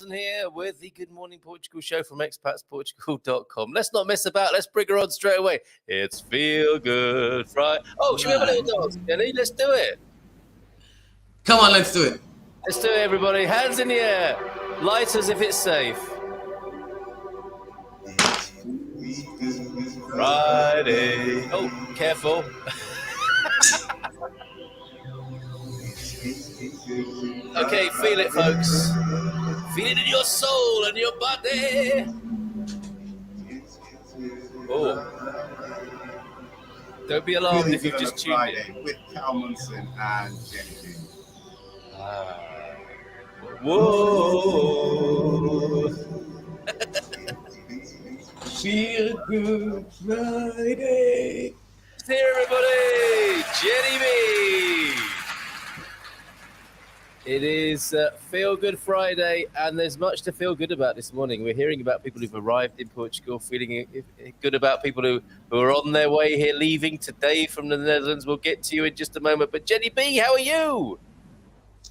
Here with the Good Morning Portugal show from expatsportugal.com. Let's not mess about. Let's bring her on straight away. It's Feelgood Friday. Oh, should we have a little dance, Jenny? Let's do it. Come on, let's do it. Let's do it, everybody. Hands in the air. Light as if it's safe. Friday. Oh, careful. Okay, feel it, folks. Feel it in your soul and your body. Oh. Don't be alarmed if you've just tuned in. With Cal Munson and Jenni B. Whoa. Feel Good Friday. Here, everybody. Jenni B. It is Feel Good Friday, and there's much to feel good about this morning. We're hearing about people who've arrived in Portugal, feeling good about people who are on their way here, leaving today from the Netherlands. We'll get to you in just a moment. But Jenni B, how are you?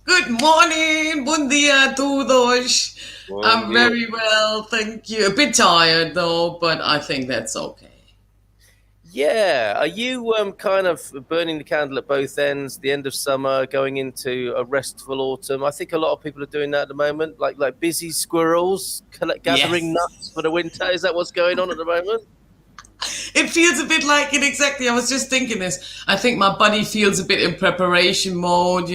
Good morning. Bom dia a todos. Bom I'm dia. very well, thank you. A bit tired, though, but I think that's okay. Yeah. Are you kind of burning the candle at both ends, the end of summer, going into a restful autumn? I think a lot of people are doing that at the moment, like busy squirrels gathering nuts for the winter. Is that what's going on at the moment? It feels a bit like it, exactly. I was just thinking this. I think my body feels a bit in preparation mode,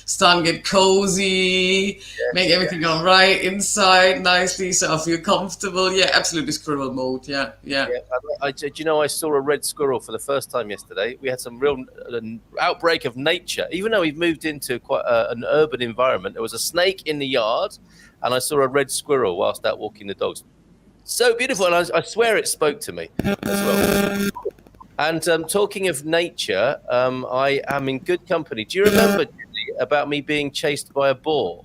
starting to get cozy, make everything all right inside nicely so I feel comfortable. Yeah, absolutely squirrel mode. Yeah. Do you know, I saw a red squirrel for the first time yesterday. We had some real outbreak of nature. Even though we've moved into quite an urban environment, there was a snake in the yard, and I saw a red squirrel whilst out walking the dogs. So beautiful, and I swear it spoke to me as well. And talking of nature, I am in good company. Do you remember, Jenny, about me being chased by a boar?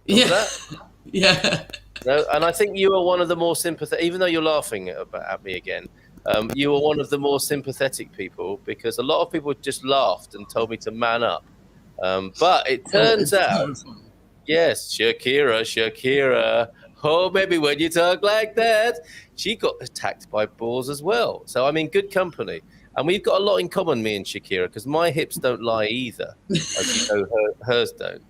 Remember that? Yeah. No, and I think you are one of the more sympathetic, even though you're laughing at me again, you are one of the more sympathetic people, because a lot of people just laughed and told me to man up. But it turns out, yes, Shakira. Oh, maybe when you talk like that, she got attacked by boars as well. So I'm in good company. And we've got a lot in common, me and Shakira, because my hips don't lie either. As you know, hers don't.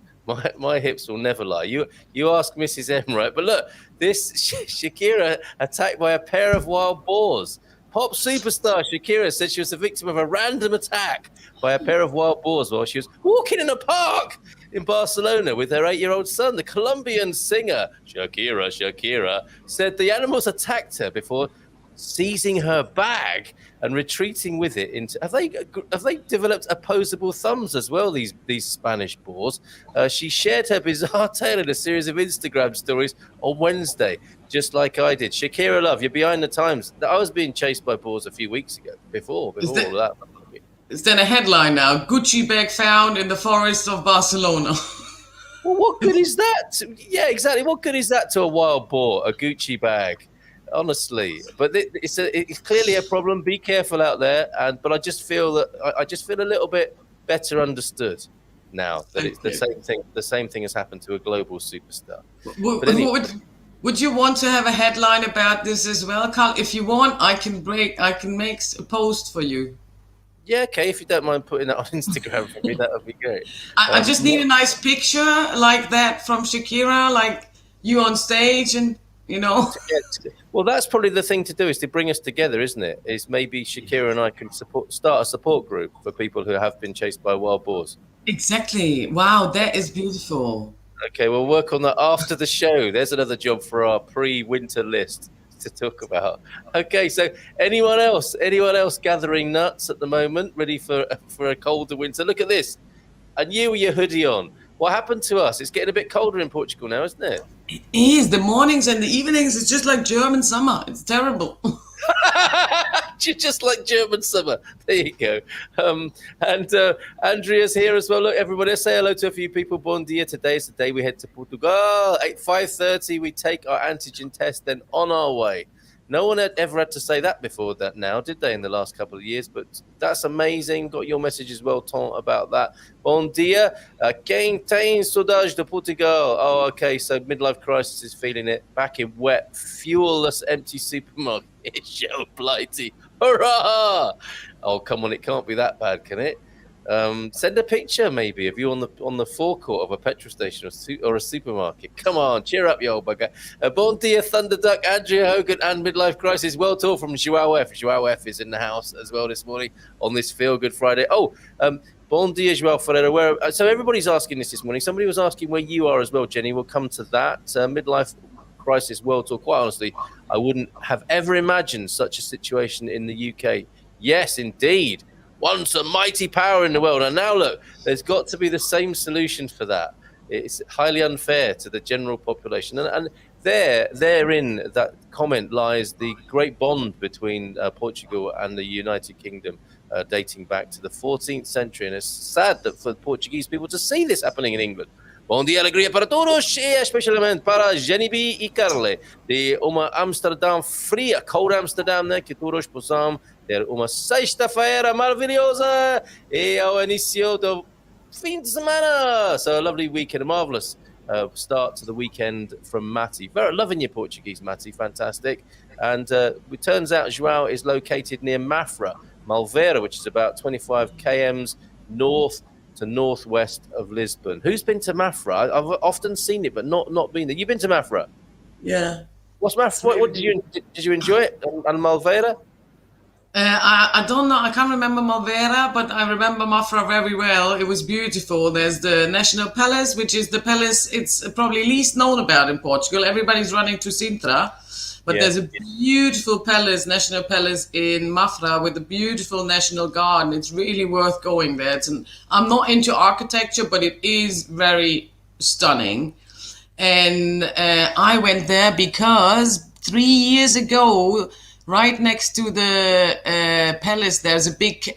My hips will never lie. You ask Mrs. M, right? But look, this Shakira attacked by a pair of wild boars. Pop superstar Shakira said she was the victim of a random attack by a pair of wild boars while she was walking in a park in Barcelona with her 8-year-old son. The Colombian singer Shakira said the animals attacked her before seizing her bag and retreating with it into. Have they developed opposable thumbs as well? These Spanish boars. She shared her bizarre tale in a series of Instagram stories on Wednesday, just like I did. Shakira, love, you're behind the times. I was being chased by boars a few weeks ago. Before all that. Is there a headline now? Gucci bag found in the forest of Barcelona. Well, what good is that? Yeah, exactly. What good is that to a wild boar? A Gucci bag. Honestly, but it's clearly a problem. Be careful out there, but I just feel a little bit better understood now that it's the same thing. The same thing has happened to a global superstar. Would you want to have a headline about this as well, Carl? If you want, I can make a post for you. Yeah, okay. If you don't mind putting that on Instagram for me, that would be great. I just need a nice picture like that from Shakira, like you on stage and. Well, that's probably the thing to do, is to bring us together, isn't it? Is maybe Shakira and I can start a support group for people who have been chased by wild boars. Exactly. Wow, that is beautiful. Okay, we'll work on that after the show. There's another job for our pre-winter list to talk about. Okay, so anyone else gathering nuts at the moment, ready for a colder winter? Look at this. And you with your hoodie on. What happened to us? It's getting a bit colder in Portugal now, isn't it? It is. The mornings and the evenings, it's just like German summer. It's terrible. Just like German summer. There you go. And Andrea's here as well. Look, everybody, let's say hello to a few people. Bom dia. Today is the day we head to Portugal. At 5:30, we take our antigen test, then on our way. No one had ever had to say that before that now, did they, in the last couple of years? But that's amazing. Got your message as well, Tom, about that. Bom dia. Quem tem saudades de Portugal? Oh, okay, so midlife crisis is feeling it. Back in wet, fuelless, empty supermarket. Show blighty. Hurrah! Oh, come on, it can't be that bad, can it? Send a picture maybe of you on the forecourt of a petrol station or a supermarket. Come on, cheer up, you old bugger. Bon dia, Thunderduck, Andrea Hogan, and Midlife Crisis. Well talk from Joao F. Joao F is in the house as well this morning on this Feel Good Friday. Oh, bon dia, Joao Ferreira. So everybody's asking this morning. Somebody was asking where you are as well, Jenny. We'll come to that. Midlife Crisis World Tour. Quite honestly, I wouldn't have ever imagined such a situation in the UK. Yes, indeed. Once a mighty power in the world. And now look, there's got to be the same solution for that. It's highly unfair to the general population. And therein that comment lies the great bond between Portugal and the United Kingdom, dating back to the 14th century. And it's sad that for Portuguese people to see this happening in England. Bom dia, alegria para todos, e especialmente para Jenni B e Carle, de uma Amsterdã fria, cold Amsterdam, né, que todos possam ter uma sexta-feira maravilhosa e ao início do fim de semana. So a lovely weekend, a marvellous start to the weekend from Matty. Very loving your Portuguese, Matty, fantastic. And it turns out João is located near Mafra, Malveira, which is about 25 kms north to northwest of Lisbon. Who's been to Mafra? I've often seen it, but not been there. You've been to Mafra? Yeah. What's Mafra? What did you enjoy it? And Malveira? I don't know. I can't remember Malveira, but I remember Mafra very well. It was beautiful. There's the National Palace, which is the palace it's probably least known about in Portugal. Everybody's running to Sintra. But there's a beautiful palace, National Palace in Mafra with a beautiful national garden. It's really worth going there. I'm not into architecture, but it is very stunning. And I went there because 3 years ago, right next to the palace, there's a big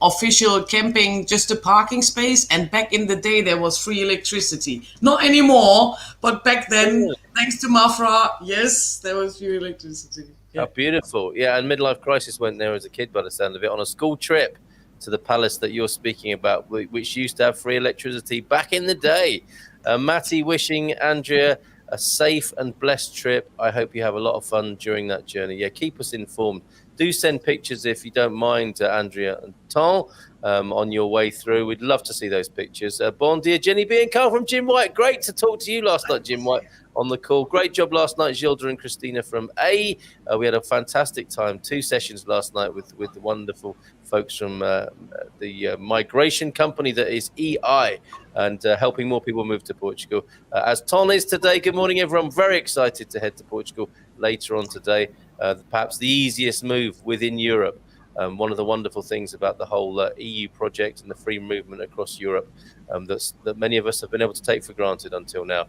official camping, just a parking space. And back in the day, there was free electricity. Not anymore, but back then, thanks to Mafra, yes, there was free electricity. Yeah. Oh, beautiful. Yeah, and Midlife Crisis went there as a kid, by the sound of it, on a school trip to the palace that you're speaking about, which used to have free electricity back in the day. Matty wishing Andrea a safe and blessed trip. I hope you have a lot of fun during that journey. Yeah, keep us informed. Do send pictures if you don't mind, Andrea and Tom, on your way through. We'd love to see those pictures. Bon dia, Jenni B and Carl from Jim White. Great to talk to you last night, Jim White, on the call. Great job last night, Gilda and Christina from A. We had a fantastic time. 2 sessions last night with the wonderful folks from the migration company that is EI, and helping more people move to Portugal. As Tom is today. Good morning, everyone. Very excited to head to Portugal later on today. Perhaps the easiest move within Europe. One of the wonderful things about the whole EU project and the free movement across Europe that many of us have been able to take for granted until now.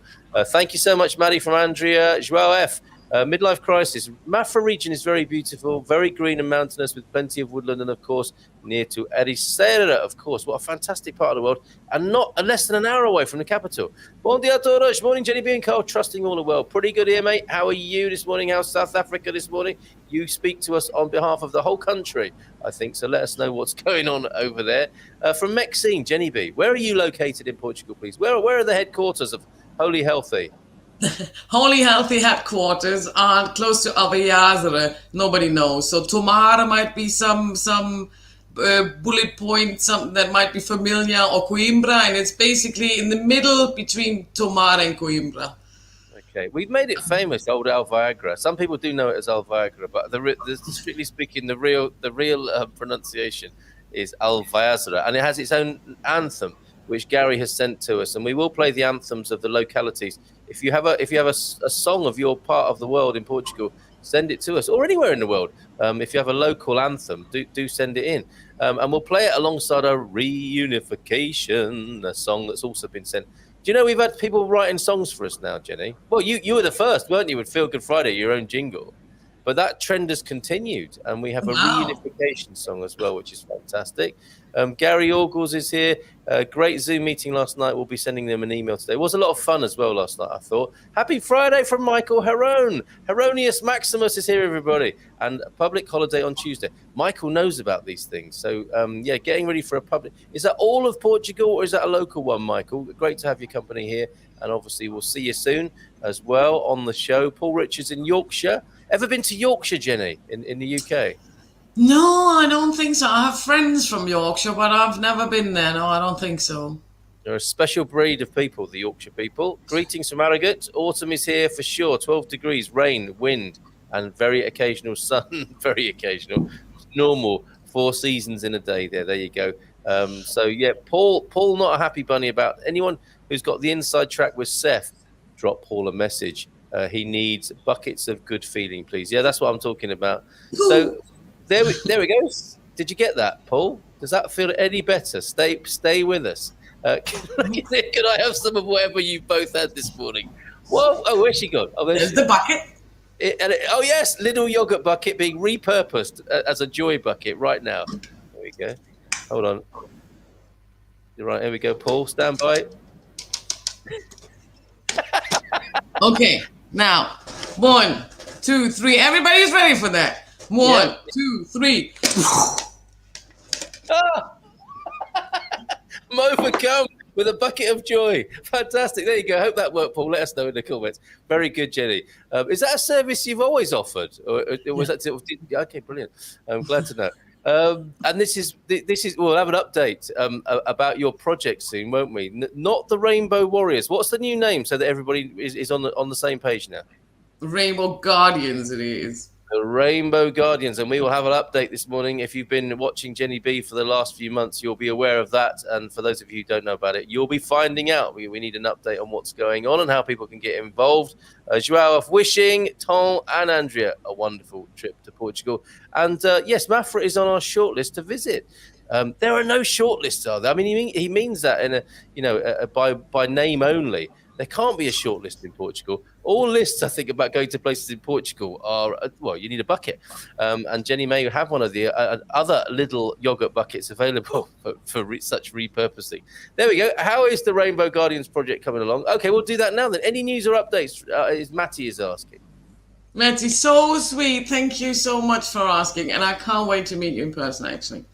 Thank you so much, Maddie, from Andrea. Joao F. Midlife Crisis. Mafra region is very beautiful, very green and mountainous with plenty of woodland, and of course near to Ericeira, of course. What a fantastic part of the world, and not less than an hour away from the capital. Bom dia a todos. Morning, Jenni B and Carl. Trusting all the world. Pretty good here, mate. How are you this morning? How's South Africa this morning? You speak to us on behalf of the whole country, I think, so let us know what's going on over there. From Maxine, Jenni B, where are you located in Portugal, please? Where are the headquarters of Holy Healthy? Holy Healthy headquarters are close to Alvejazere. Nobody knows. So Tomara might be some bullet point, something that might be familiar, or Coimbra, and it's basically in the middle between Tomara and Coimbra. Okay, we've made it famous, old Alviagra. Some people do know it as Alviagra, but strictly speaking, the real pronunciation is Alviagra, and it has its own anthem. which Gary has sent to us, and we will play the anthems of the localities. If you have a song of your part of the world in Portugal, send it to us, or anywhere in the world. If you have a local anthem, do send it in, and we'll play it alongside our reunification, a song that's also been sent. Do you know we've had people writing songs for us now, Jenny? Well, you were the first, weren't you, with Feelgood Friday, your own jingle? But that trend has continued, and we have a reunification song as well, which is fantastic. Gary Orgles is here. Great Zoom meeting last night. We'll be sending them an email today. It was a lot of fun as well last night, I thought. Happy Friday from Michael Herone. Heronius Maximus is here, everybody. And a public holiday on Tuesday. Michael knows about these things. So, getting ready for a public... Is that all of Portugal, or is that a local one, Michael? Great to have your company here. And obviously, we'll see you soon as well on the show. Paul Richards in Yorkshire. Ever been to Yorkshire, Jenny, in the UK? No, I don't think so. I have friends from Yorkshire, but I've never been there. No, I don't think so. They're a special breed of people, the Yorkshire people. Greetings from Harrogate. Autumn is here for sure. 12 degrees, rain, wind, and very occasional sun. Very occasional. Normal. 4 seasons in a day there. There you go. Paul, not a happy bunny about anyone who's got the inside track with Seth. Drop Paul a message. He needs buckets of good feeling, please. Yeah, that's what I'm talking about. So there we go. Did you get that, Paul? Does that feel any better? Stay with us. Can I have some of whatever you both had this morning? Whoa! Oh, where's she gone? Oh, there's the bucket. Oh yes, little yogurt bucket being repurposed as a joy bucket right now. There we go. Hold on. Right, here we go, Paul. Stand by. Okay. Now, 1, 2, 3. Everybody's ready for that. 1, 2, 3. I'm overcome with a bucket of joy. Fantastic. There you go. I hope that worked, Paul. Let us know in the comments. Very good, Jenny. Is that a service you've always offered? Or was that... Okay, brilliant. I'm glad to know. And this is we'll have an update about your project soon, won't we? Not the Rainbow Warriors. What's the new name so that everybody is on the same page now? Rainbow Guardians it is. The Rainbow Guardians, and we will have an update this morning. If you've been watching Jenni B for the last few months, you'll be aware of that. And for those of you who don't know about it, you'll be finding out. We need an update on what's going on and how people can get involved. Joao wishing Tom and Andrea a wonderful trip to Portugal. And yes, Mafra is on our shortlist to visit. There are no shortlists, are there? I mean, he means that in by name only. There can't be a shortlist in Portugal. All lists, I think, about going to places in Portugal are, you need a bucket. And Jenny may have one of the other little yogurt buckets available for such repurposing. There we go. How is the Rainbow Guardians project coming along? Okay, we'll do that now then. Any news or updates? Matty is asking. Matty, so sweet. Thank you so much for asking. And I can't wait to meet you in person, actually.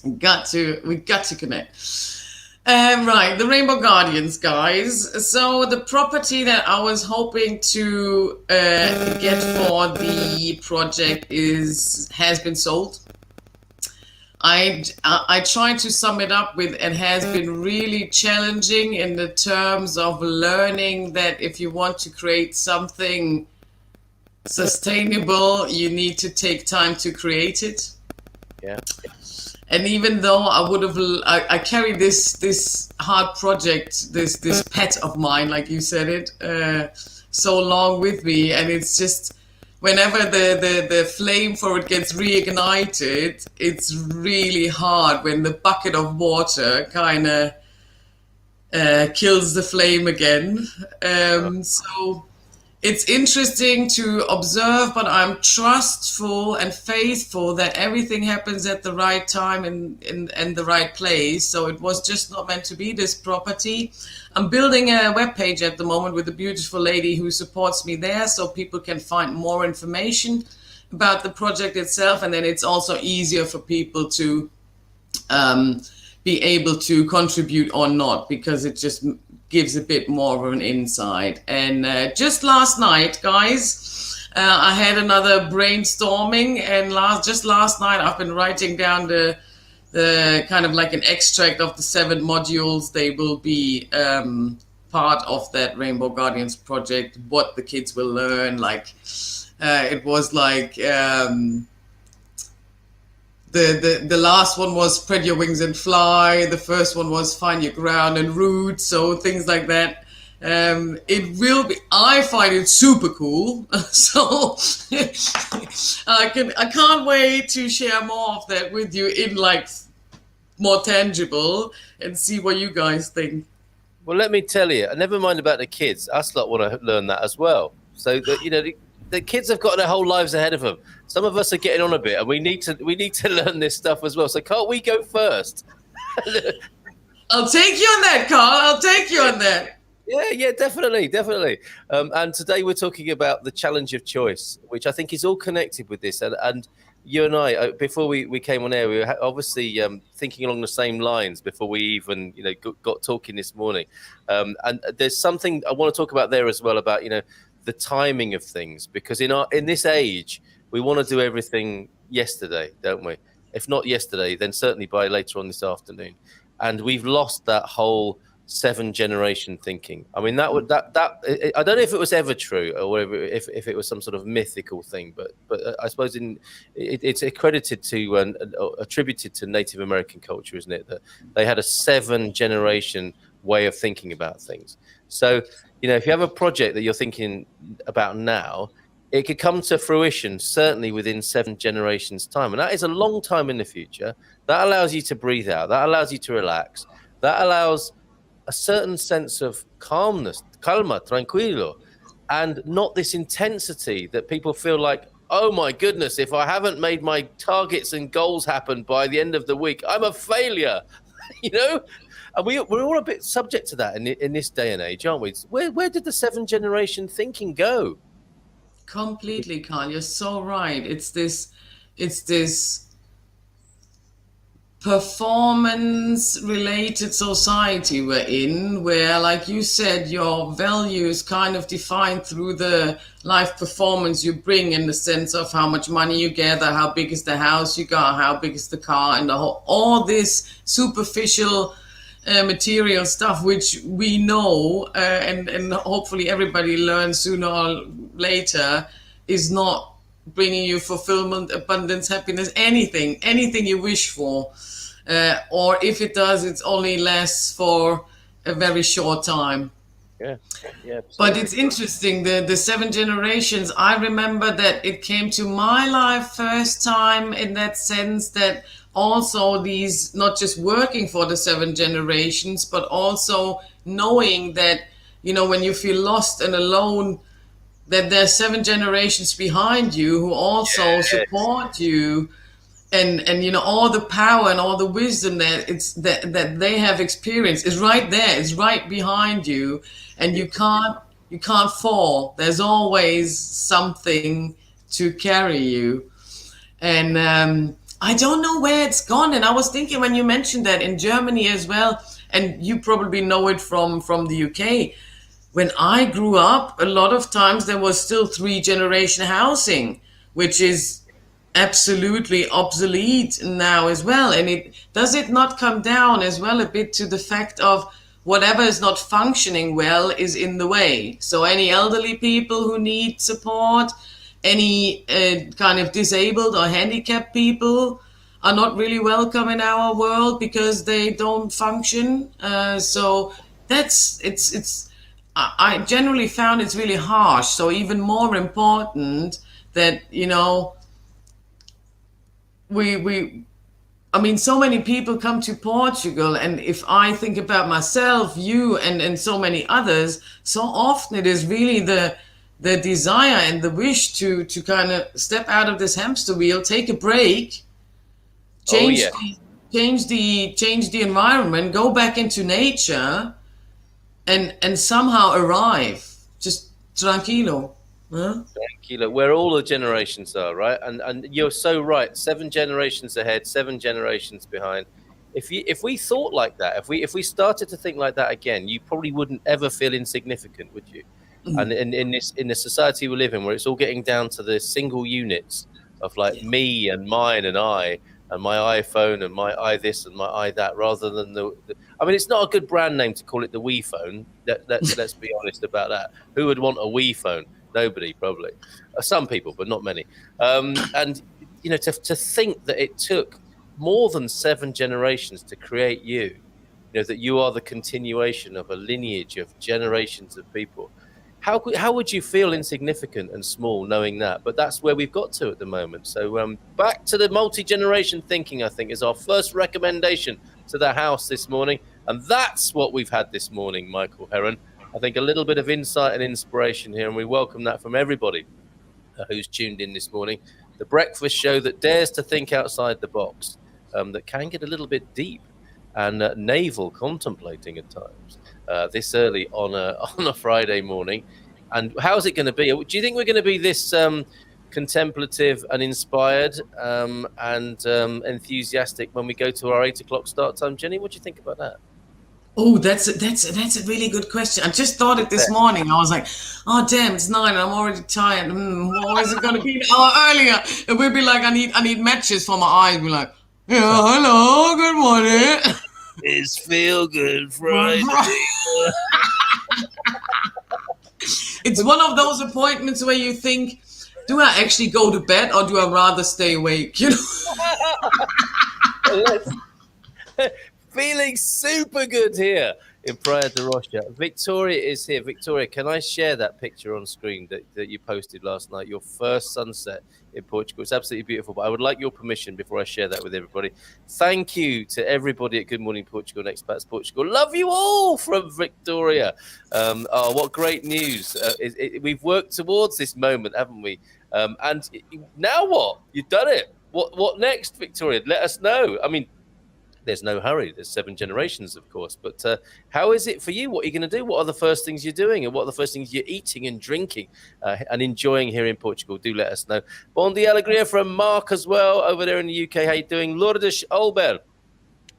We got to connect. Right, the Rainbow Guardians, guys. So the property that I was hoping to get for the project has been sold. I tried to sum it up with it has been really challenging in the terms of learning that if you want to create something sustainable, you need to take time to create it. Yeah. And even though I carry this hard project, this pet of mine, like you said it, so long with me, and it's just whenever the flame for it gets reignited, it's really hard when the bucket of water kind of kills the flame again. So it's interesting to observe, but I'm trustful and faithful that everything happens at the right time and the right place. So it was just not meant to be, this property. I'm building a webpage at the moment with a beautiful lady who supports me there so people can find more information about the project itself. And then it's also easier for people to be able to contribute or not, because it just gives a bit more of an insight. And just last night, guys, I had another brainstorming, and just last night I've been writing down the kind of like an extract of the 7 modules. They will be part of that Rainbow Guardians project, what the kids will learn. Like it was like the last one was spread your wings and fly. The first one was find your ground and root. So things like that. It will be. I find it super cool. So I can't wait to share more of that with you in like more tangible and see what you guys think. Well, let me tell you, never mind about the kids. Us lot want to learn that as well. So that, you know, the kids have got their whole lives ahead of them. Some of us are getting on a bit, and we need to learn this stuff as well. So can't we go first? I'll take you on that, Carl. I'll take you on that. Yeah, definitely. And today we're talking about the challenge of choice, which I think is all connected with this. And you and I, before we came on air, we were obviously thinking along the same lines before we even, you know, got talking this morning. And there's something I want to talk about there as well about, you know, the timing of things, because in this age, we want to do everything yesterday, don't we? If not yesterday, then certainly by later on this afternoon. And we've lost that whole 7 generation thinking. I mean, I don't know if it was ever true or if it was some sort of mythical thing, but I suppose it's accredited to attributed to Native American culture, isn't it? That they had a 7 generation way of thinking about things. So, you know, if you have a project that you're thinking about now, it could come to fruition certainly within 7 generations' time, and that is a long time in the future. That allows you to breathe out. That allows you to relax. That allows a certain sense of calmness, calma, tranquilo, and not this intensity that people feel like, oh my goodness, if I haven't made my targets and goals happen by the end of the week, I'm a failure, you know? And we're all a bit subject to that in this day and age, aren't we? Where did the 7 generation thinking go? Completely, Carl. You're so right. It's this performance related society we're in, where, like you said, your values kind of defined through the life performance you bring, in the sense of how much money you gather, how big is the house you got, how big is the car, and all this superficial material stuff, which we know, and hopefully everybody learns sooner or later, is not bringing you fulfillment, abundance, happiness, anything you wish for. Or if it does, it's only lasts for a very short time. Yeah. But it's interesting, the 7 generations. I remember that it came to my life first time in that sense, that also these, not just working for the 7 generations, but also knowing that, you know, when you feel lost and alone, that there's 7 generations behind you who also support you, and you know, all the power and all the wisdom that they have experienced is right there, it's right behind you, and you can't fall. There's always something to carry you. And I don't know where it's gone. And I was thinking, when you mentioned that, in Germany as well, and you probably know it from the UK, when I grew up, a lot of times there was still 3 generation housing, which is absolutely obsolete now as well. And it not come down as well a bit to the fact of whatever is not functioning well is in the way. So any elderly people who need support, any kind of disabled or handicapped people are not really welcome in our world because they don't function. So I generally found it's really harsh. So even more important that, you know, I mean, so many people come to Portugal, and if I think about myself, you, and so many others, so often it is really the desire and the wish to kind of step out of this hamster wheel, take a break, change the environment, go back into nature, and somehow arrive, just tranquilo. Huh? Tranquilo, where all the generations are, right? And you're so right. 7 generations ahead, 7 generations behind. If we thought like that, if we started to think like that again, you probably wouldn't ever feel insignificant, would you? And in the society we live in, where it's all getting down to the single units of like me and mine and I and my iPhone and my I this and my I that, rather than I mean, it's not a good brand name to call it the Wii phone. Let's be honest about that. Who would want a Wii phone? Nobody, probably. Some people, but not many. And to think that it took more than 7 generations to create you, that you are the continuation of a lineage of generations of people. How would you feel insignificant and small knowing that? But that's where we've got to at the moment. So back to the multi-generation thinking, I think, is our first recommendation to the house this morning. And that's what we've had this morning, Michael Heron. I think a little bit of insight and inspiration here, and we welcome that from everybody who's tuned in this morning. The breakfast show that dares to think outside the box, that can get a little bit deep and navel contemplating at times this early on a Friday morning. And how's it going to be? Do you think we're going to be this contemplative and inspired and enthusiastic when we go to our 8 o'clock start time? Jenny, what do you think about that? Oh, that's a really good question. I just thought it this morning. I was like, oh damn, it's 9 and I'm already tired. What is it going to be an hour earlier? And we'd be like, I need matches for my eyes. Be like, yeah, hello, good morning. It's Feelgood Friday. It's one of those appointments where you think, do I actually go to bed or do I rather stay awake? Feeling super good here in Praia de Rocha. Victoria is here. Victoria, can I share that picture on screen that you posted last night? Your first sunset in Portugal. It's absolutely beautiful, but I would like your permission before I share that with everybody. Thank you to everybody at Good Morning Portugal and Expats Portugal. Love you all from Victoria. Oh, what great news. We've worked towards this moment, haven't we? And now what? You've done it. What next, Victoria? Let us know. I mean, there's no hurry. There's 7 generations, of course. But how is it for you? What are you going to do? What are the first things you're doing? And what are the first things you're eating and drinking and enjoying here in Portugal? Do let us know. Bon dia alegria from Mark as well over there in the UK. How you doing? Lourdes Olber.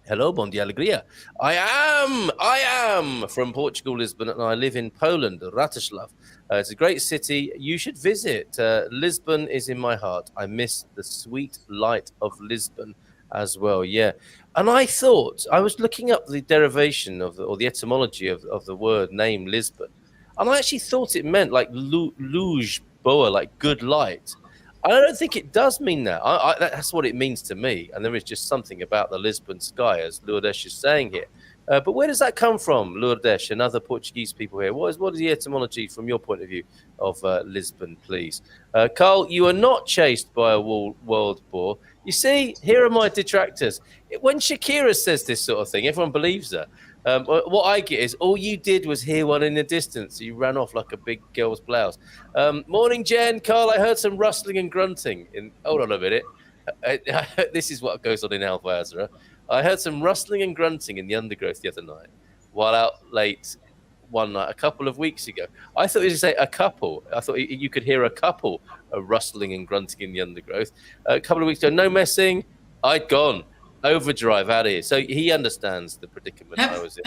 Hello, bon dia alegria. I am from Portugal, Lisbon, and I live in Poland, Ratislav. It's a great city. You should visit. Lisbon is in my heart. I miss the sweet light of Lisbon as well. Yeah. And I thought, I was looking up the derivation of or the etymology of the word name Lisbon. And I actually thought it meant like luz boa, like good light. I don't think it does mean that. That's what it means to me. And there is just something about the Lisbon sky, as Lourdes is saying here. But where does that come from, Lourdes and other Portuguese people here? What is the etymology from your point of view of Lisbon, please? Carl, you are not chased by a world boar. You see, here are my detractors. When Shakira says this sort of thing, everyone believes her. What I get is all you did was hear one in the distance. You ran off like a big girl's blouse. Morning, Jen. Carl, I heard some rustling and grunting. Hold on a minute. This is what goes on in Alfa Azra. I heard some rustling and grunting in the undergrowth the other night while out late one night a couple of weeks ago. I thought you would say a couple. I thought you could hear a couple rustling and grunting in the undergrowth. A couple of weeks ago, no messing. I'd gone. Overdrive out of here. So he understands the predicament I was in.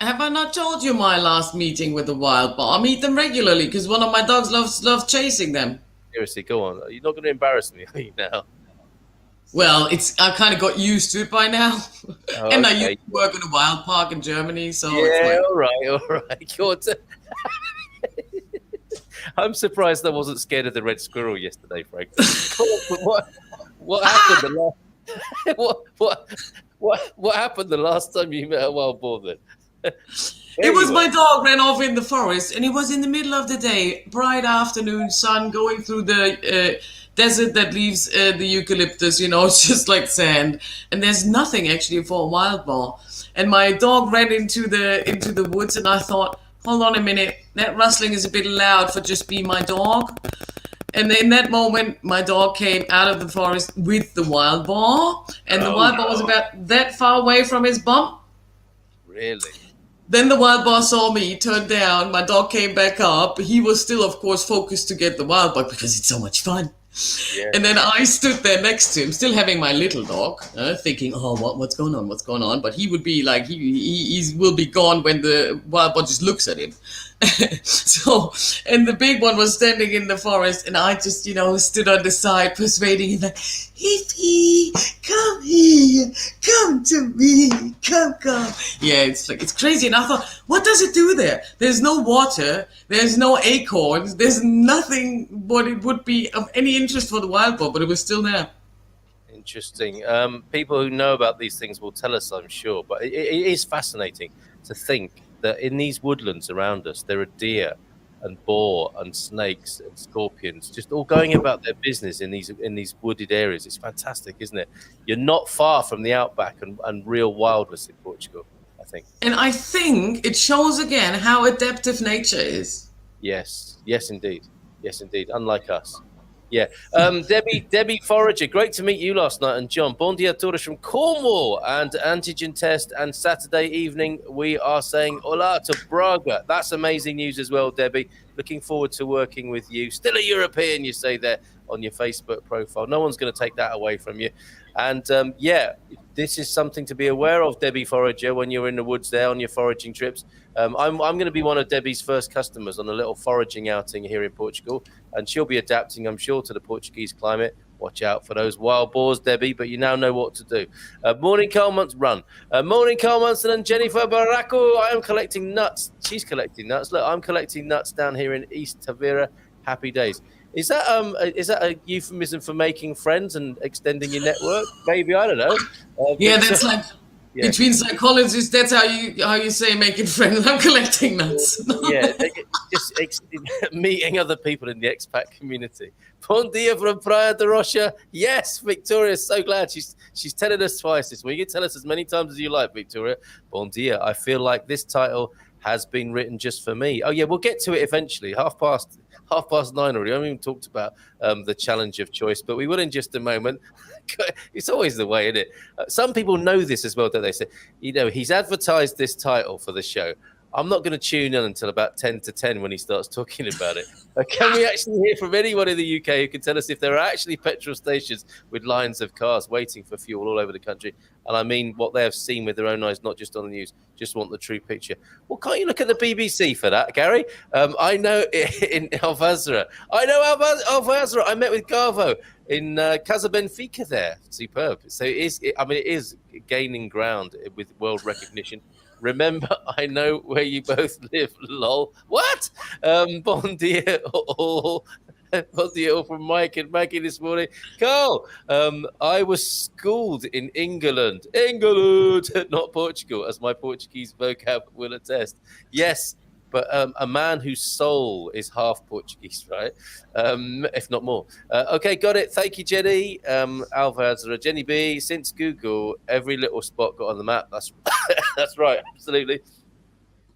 Have I not told you my last meeting with the wild boar? I meet them regularly because one of my dogs loves chasing them. Seriously, go on. You're not going to embarrass me, are you now? Well, I kind of got used to it by now. Oh, and okay. I used to work in a wild park in Germany. So yeah, it's all right. I'm surprised I wasn't scared of the red squirrel yesterday, Frank. What happened the last what happened the last time you met a wild boar then? It was my dog ran off in the forest, and it was in the middle of the day, bright afternoon sun, going through the desert that leaves the eucalyptus, it's just like sand, and there's nothing actually for a wild boar. And my dog ran into the woods, and I thought, hold on a minute, that rustling is a bit loud for just being my dog. And in that moment, my dog came out of the forest with the wild boar, and the wild boar was about that far away from his bump. Really? Then the wild boar saw me, turned down, my dog came back up. He was still, of course, focused to get the wild boar because it's so much fun. Yeah. And then I stood there next to him, still having my little dog, thinking, what's going on? But he would be like, he will be gone when the wild boar just looks at him. So, and the big one was standing in the forest, and I just, stood on the side, persuading him that, Hippie, come here, come to me, come. Yeah, it's crazy. And I thought, what does it do there? There's no water, there's no acorns, there's nothing what it would be of any interest for the wild boar, but it was still there. interesting. People who know about these things will tell us, I'm sure. But it is fascinating to think that in these woodlands around us, there are deer and boar and snakes and scorpions just all going about their business in these wooded areas. It's fantastic, isn't it? You're not far from the outback and real wildness in Portugal, I think. And I think it shows again how adaptive nature is. Yes, indeed. Yes, indeed. Unlike us. Yeah. Debbie Forager, great to meet you last night. And John, bon dia todos from Cornwall. And antigen test and Saturday evening, we are saying hola to Braga. That's amazing news as well, Debbie. Looking forward to working with you. Still a European, you say there on your Facebook profile. No one's going to take that away from you. And this is something to be aware of, Debbie Forager, when you're in the woods there on your foraging trips. I'm going to be one of Debbie's first customers on a little foraging outing here in Portugal, and she'll be adapting, I'm sure, to the Portuguese climate. Watch out for those wild boars, Debbie, but you now know what to do. Morning, Carl Munson, run. Morning, Carl Munson and Jennifer Barraco. I am collecting nuts. She's collecting nuts. Look, I'm collecting nuts down here in East Tavira. Happy days. Is that a euphemism for making friends and extending your network? Maybe, I don't know. That's like between psychologists. That's how you say making friends. I'm collecting nuts. just meeting other people in the expat community. Bon dia from Praia de Rocha. Yes, Victoria. So glad she's telling us twice this week. You can tell us as many times as you like, Victoria. Bon dia. I feel like this title has been written just for me. Oh yeah, we'll get to it eventually. 9:30 already. I haven't even talked about the challenge of choice, but we will in just a moment. It's always the way, isn't it? Some people know this as well, don't they? Say, he's advertised this title for the show. I'm not going to tune in until about 10 to 10 when he starts talking about it. Can we actually hear from anyone in the UK who can tell us if there are actually petrol stations with lines of cars waiting for fuel all over the country? And I mean what they have seen with their own eyes, not just on the news. Just want the true picture. Well, can't you look at the BBC for that, Gary? I know in Alvazra. Alvazra. I met with Garvo in Casa Benfica there. Superb. So it is gaining ground with world recognition. Remember, I know where you both live, lol. What? Bon dia all. Bon dia all from Mike and Maggie this morning. Carl, I was schooled in England, not Portugal, as my Portuguese vocab will attest. Yes, but a man whose soul is half Portuguese, right? If not more. Okay, got it. Thank you, Jenny. Alvazra, Jenni B. Since Google, every little spot got on the map. That's right, absolutely.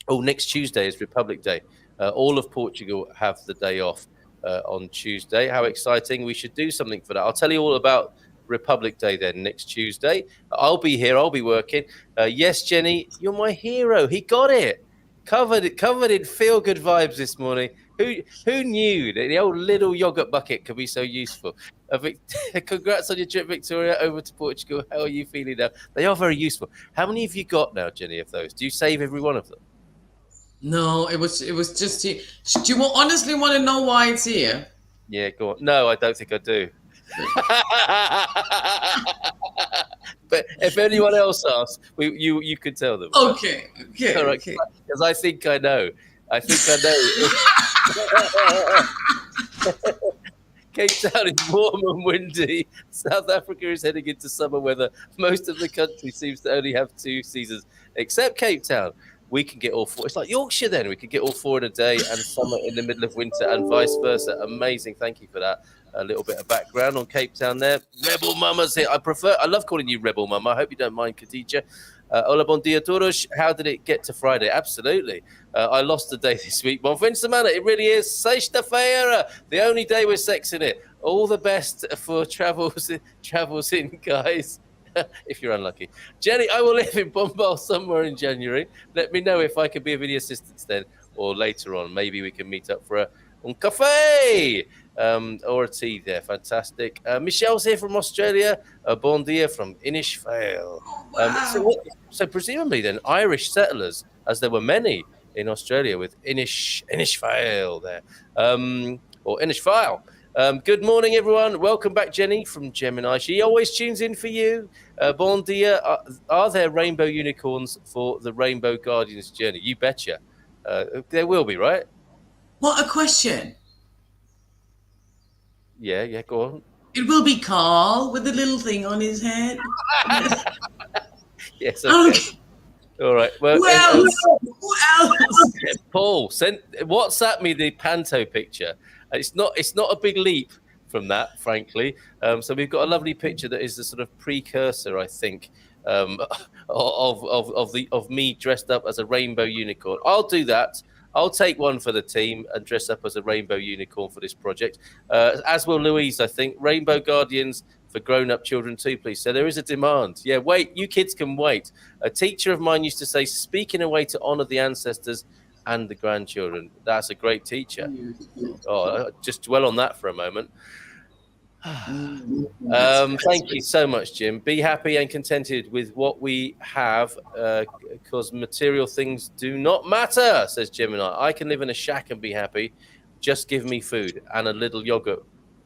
Oh, next Tuesday is Republic Day. All of Portugal have the day off on Tuesday. How exciting. We should do something for that. I'll tell you all about Republic Day then next Tuesday. I'll be here. I'll be working. Yes, Jenny, you're my hero. He got it. Covered in Feelgood vibes this morning. Who knew that the old little yogurt bucket could be so useful? Congrats on your trip, Victoria, over to Portugal. How are you feeling now? They are very useful. How many have you got now, Jenny, of those? Do you save every one of them? No, it was just here. Do you honestly want to know why it's here? Yeah, go on. No, I don't think I do. But if anyone else asks, you could tell them. Okay. All right, Okay. Because I think I know. Cape Town is warm and windy. South Africa is heading into summer weather. Most of the country seems to only have 2 seasons, except Cape Town. We can get all 4. It's like Yorkshire then. We could get all 4 in a day and summer in the middle of winter and vice versa. Amazing. Thank you for that. A little bit of background on Cape Town there. Rebel Mama's here. I love calling you Rebel Mama. I hope you don't mind, Khadija. Hola, bon dia todos. How did it get to Friday? Absolutely. I lost a day this week. Bon fin de semana. It really is. Sexta-feira. The only day with sex in it. All the best for travels in, guys. If you're unlucky. Jenny, I will live in Bombal somewhere in January. Let me know if I could be of any assistance then or later on. Maybe we can meet up for un café or a tea there. Fantastic. Michelle's here from Australia. Bon dia from Inishvale. So presumably then Irish settlers, as there were many in Australia with Inishvale there, or Inishvale. Good morning, everyone. Welcome back, Jenny from Gemini. She always tunes in for you. Bon dia. Are there rainbow unicorns for the Rainbow Guardians journey? You betcha. There will be, right? What a question. Yeah, go on. It will be Carl with the little thing on his head. Yes. Yes, okay. Okay. All right. Well, Who else? Who else? Paul, WhatsApp me the Panto picture. It's not a big leap from that, frankly. So we've got a lovely picture that is the sort of precursor, I think, of me dressed up as a rainbow unicorn. I'll do that. I'll take one for the team and dress up as a rainbow unicorn for this project, as will Louise, I think. Rainbow Guardians for grown-up children too, please. So there is a demand. Yeah, wait, you kids can wait. A teacher of mine used to say, speak in a way to honour the ancestors and the grandchildren. That's a great teacher. Oh, just dwell on that for a moment. Thank you so much, Jim. Be happy and contented with what we have, because material things do not matter, says Jim and I can live in a shack and be happy. Just give me food and a little yogurt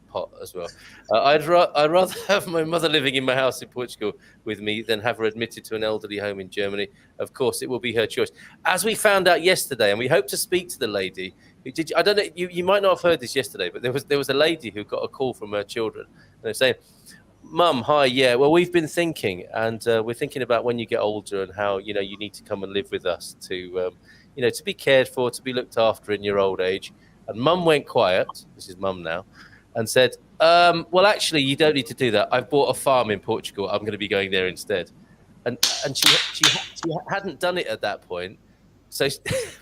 pot as well. I'd rather have my mother living in my house in Portugal with me than have her admitted to an elderly home in Germany. Of course, it will be her choice. As we found out yesterday, and we hope to speak to the lady. I don't know. You might not have heard this yesterday, but there was a lady who got a call from her children. And they're saying, "Mum, hi, yeah. Well, we've been thinking, and we're thinking about when you get older and how you need to come and live with us to to be cared for, to be looked after in your old age." And Mum went quiet. This is Mum now, and said, "Well, actually, you don't need to do that. I've bought a farm in Portugal. I'm going to be going there instead." And she hadn't done it at that point. So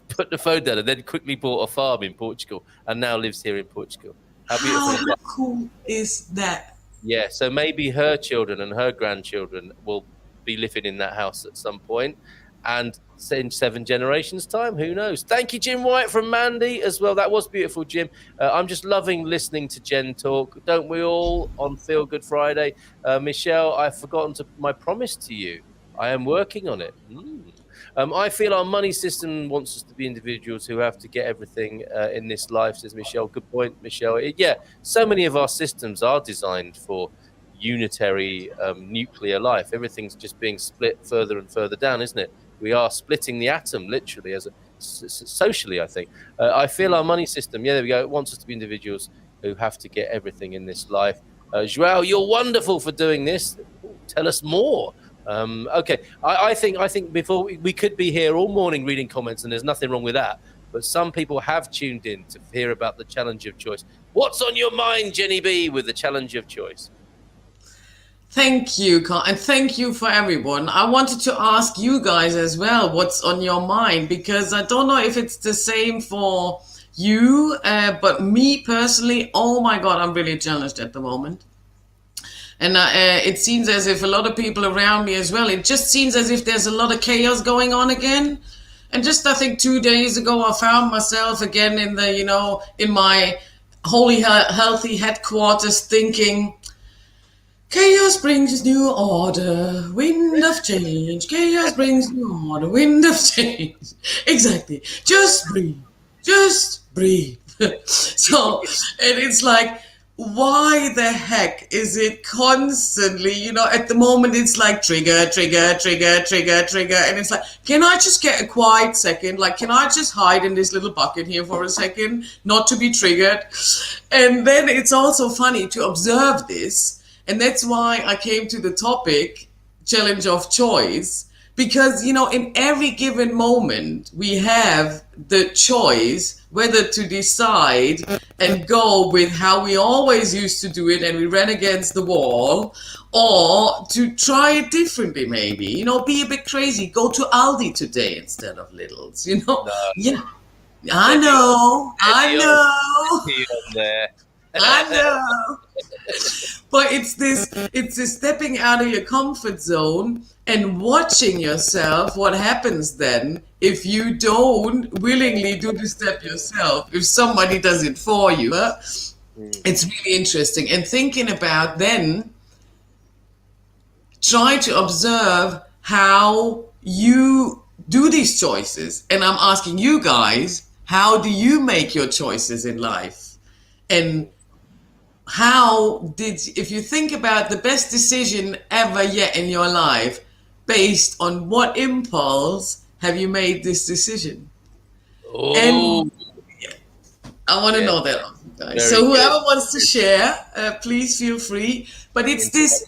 put the phone down and then quickly bought a farm in Portugal and now lives here in Portugal. How beautiful is that? Cool is that? Yeah, so maybe her children and her grandchildren will be living in that house at some point, and in 7 generations' time, who knows? Thank you, Jim White from Mandy as well. That was beautiful, Jim. I'm just loving listening to Jen talk. Don't we all on Feel Good Friday? Michelle, I've forgotten my promise to you. I am working on it. I feel our money system wants us to be individuals who have to get everything in this life, says Michelle. Good point, Michelle. Yeah, so many of our systems are designed for unitary nuclear life. Everything's just being split further and further down, isn't it? We are splitting the atom, literally, socially, I think. I feel our money system, yeah, there we go, it wants us to be individuals who have to get everything in this life. Joao, you're wonderful for doing this. Tell us more. Okay, I think before we could be here all morning reading comments, and there's nothing wrong with that. But some people have tuned in to hear about the challenge of choice. What's on your mind, Jenni B, with the challenge of choice? Thank you, Carl, and thank you for everyone. I wanted to ask you guys as well what's on your mind, because I don't know if it's the same for you, but me personally, oh my God, I'm really challenged at the moment. And it seems as if a lot of people around me as well, it just seems as if there's a lot of chaos going on again. And just, I think 2 days ago, I found myself again in in my holy, healthy headquarters thinking, chaos brings new order, wind of change. Chaos brings new order, wind of change. Exactly. Just breathe. Just breathe. So, and it's like, why the heck is it constantly, at the moment it's like trigger, trigger, trigger, trigger, trigger. And it's like, can I just get a quiet second? Like, can I just hide in this little bucket here for a second, not to be triggered? And then it's also funny to observe this. And that's why I came to the topic, challenge of choice. Because, in every given moment, we have the choice whether to decide and go with how we always used to do it and we ran against the wall, or to try it differently maybe, be a bit crazy, go to Aldi today instead of Lidl's, No. Yeah, I know. I know. But it's this stepping out of your comfort zone and watching yourself. What happens then if you don't willingly do the step yourself? If somebody does it for you, it's really interesting. And thinking about then, try to observe how you do these choices. And I'm asking you guys, how do you make your choices in life? And if you think about the best decision ever yet in your life, based on what impulse have you made this decision? Oh, And I want to know that. So whoever wants to share, please feel free. But it's this,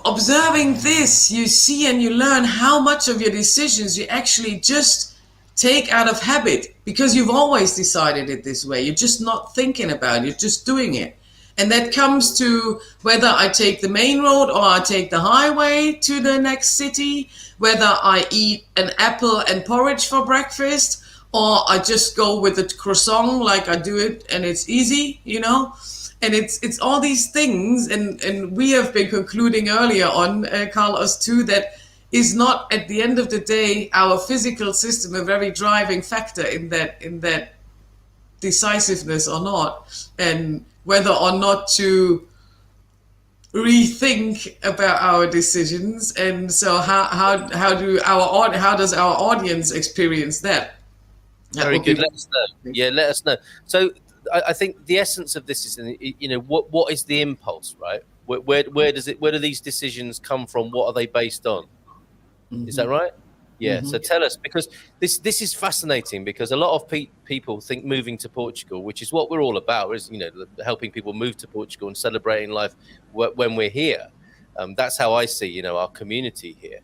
observing this, you see and you learn how much of your decisions you actually just take out of habit, because you've always decided it this way. You're just not thinking about it, you're just doing it. And that comes to whether I take the main road or I take the highway to the next city, whether I eat an apple and porridge for breakfast, or I just go with a croissant like I do it and it's easy, And it's all these things, and we have been concluding earlier on, Carlos, too, that is not, at the end of the day, our physical system a very driving factor in that decisiveness or not, and whether or not to rethink about our decisions. And so how does our audience experience that? Very good. Let us know. Yeah, let us know. So I think the essence of this is, what is the impulse, right? Where do these decisions come from? What are they based on? Mm-hmm. Is that right? Yeah. Mm-hmm. So tell us, because this is fascinating, because a lot of people think moving to Portugal, which is what we're all about, is helping people move to Portugal and celebrating life when we're here. That's how I see our community here.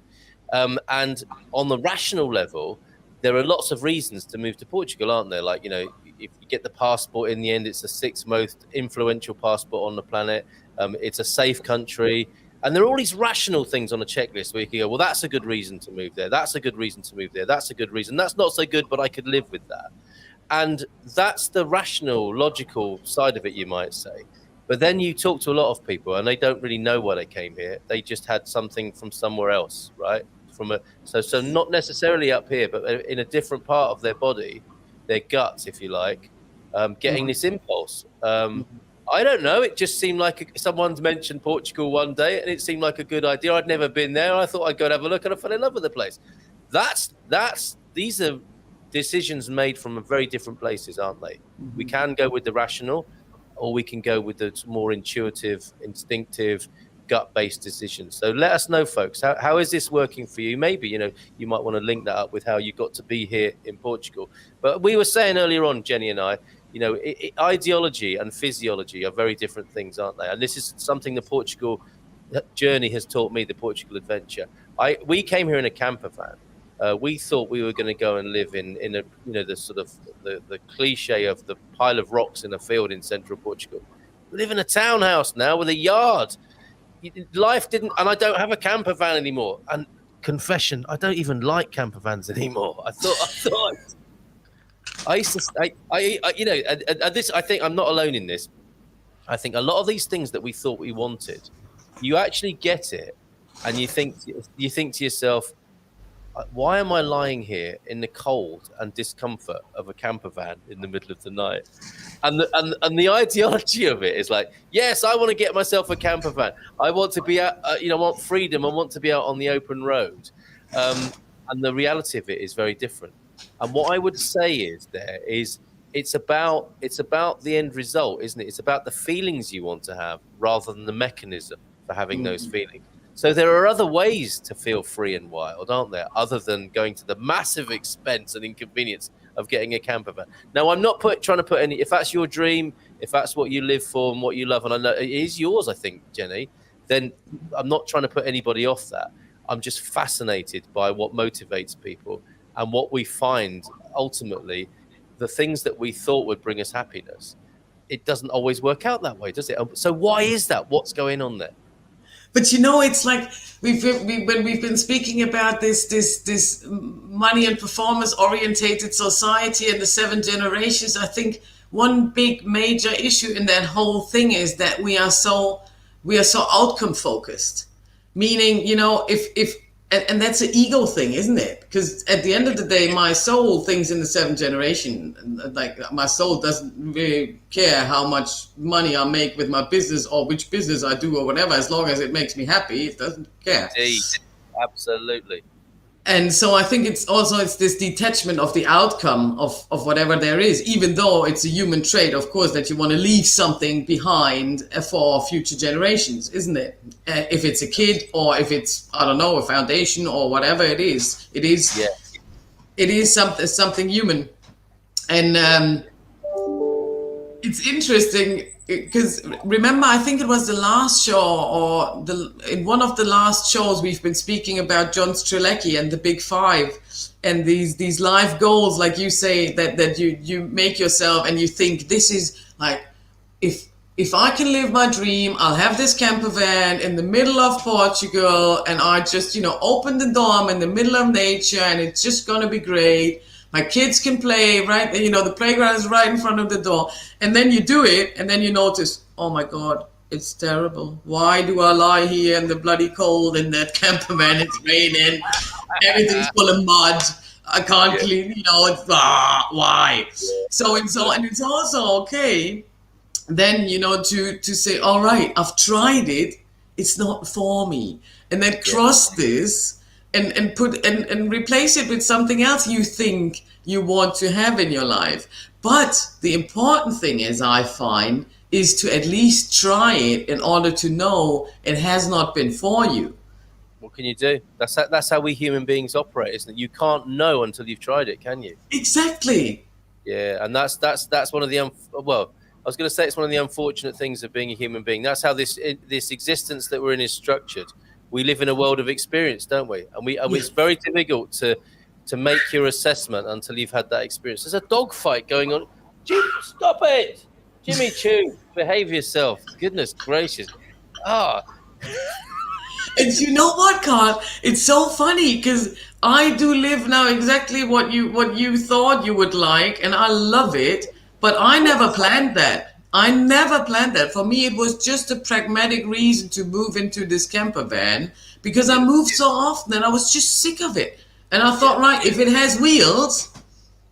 And on the rational level, there are lots of reasons to move to Portugal, aren't there? Like, if you get the passport, in the end, it's the 6th most influential passport on the planet. It's a safe country. And there are all these rational things on a checklist where you can go, well, that's a good reason to move there. That's a good reason to move there. That's a good reason. That's not so good, but I could live with that. And that's the rational, logical side of it, you might say. But then you talk to a lot of people and they don't really know why they came here. They just had something from somewhere else, right? So not necessarily up here, but in a different part of their body, their guts, if you like, getting this impulse. I don't know. It just seemed like someone's mentioned Portugal one day, and it seemed like a good idea. I'd never been there. I thought I'd go and have a look, and I fell in love with the place. These are decisions made from very different places, aren't they? Mm-hmm. We can go with the rational, or we can go with the more intuitive, instinctive, gut-based decisions. So let us know, folks. How is this working for you? Maybe you might want to link that up with how you got to be here in Portugal. But we were saying earlier on, Jenny and I, ideology and physiology are very different things, aren't they? And this is something the Portugal journey has taught me, the Portugal adventure. We came here in a camper van. We thought we were going to go and live in the sort of the cliche of the pile of rocks in a field in central Portugal. We live in a townhouse now with a yard. Life didn't, and I don't have a camper van anymore. And confession, I don't even like camper vans anymore. I thought. I used to, this. I think I'm not alone in this. I think a lot of these things that we thought we wanted, you actually get it, and you think to yourself, why am I lying here in the cold and discomfort of a camper van in the middle of the night? And the ideology of it is like, yes, I want to get myself a camper van. I want to be out. I want freedom. I want to be out on the open road. And the reality of it is very different. And what I would say is it's about the end result, isn't it? It's about the feelings you want to have rather than the mechanism for having those feelings. So there are other ways to feel free and wild, aren't there? Other than going to the massive expense and inconvenience of getting a camper van. Now, I'm not trying to put any, if that's your dream, if that's what you live for and what you love, and I know it is yours, I think, Jenny, then I'm not trying to put anybody off that. I'm just fascinated by what motivates people. And what we find, ultimately, the things that we thought would bring us happiness, it doesn't always work out that way, does it? So why is that? What's going on there? But it's like when we've been speaking about this money and performance orientated society and the 7 generations. I think one big major issue in that whole thing is that we are so outcome focused. Meaning, if and that's an ego thing, isn't it? Because at the end of the day, my soul thinks in the 7th generation. Like, my soul doesn't really care how much money I make with my business or which business I do or whatever. As long as it makes me happy, it doesn't care. Indeed. Absolutely. And so I think it's this detachment of the outcome of whatever there is, even though it's a human trait, of course, that you want to leave something behind for future generations, isn't it? If it's a kid or if it's, I don't know, a foundation or whatever it is, it is something human. And It's interesting because remember, I think it was the last show or in one of the last shows we've been speaking about John Strzelecki and the Big Five and these life goals, like you say, that you make yourself and you think this is like if I can live my dream, I'll have this camper van in the middle of Portugal and I just, open the door, I'm in the middle of nature and it's just gonna be great. My kids can play, right? The playground is right in front of the door. And then you do it, and then you notice, oh my God, it's terrible. Why do I lie here in the bloody cold in that camper van? It's raining. Everything's full of mud. I can't clean, it's why? So and it's also okay then, to say, all right, I've tried it. It's not for me. And then cross this and put and replace it with something else you think you want to have in your life. But the important thing is, I find, is to at least try it in order to know it has not been for you. What can you do? That's how we human beings operate, isn't it? You can't know until you've tried it, can you? Exactly. Yeah, and that's one of the I was going to say it's one of the unfortunate things of being a human being. That's how this existence that we're in is structured. We live in a world of experience, don't we? And it's very difficult to make your assessment until you've had that experience. There's a dog fight going on. Jim, stop it! Jimmy Choo, behave yourself. Goodness gracious. And you know what, Carl? It's so funny because I do live now exactly what you thought you would like, and I love it. But I never planned that. For me, it was just a pragmatic reason to move into this camper van because I moved so often and I was just sick of it. And I thought, right, if it has wheels,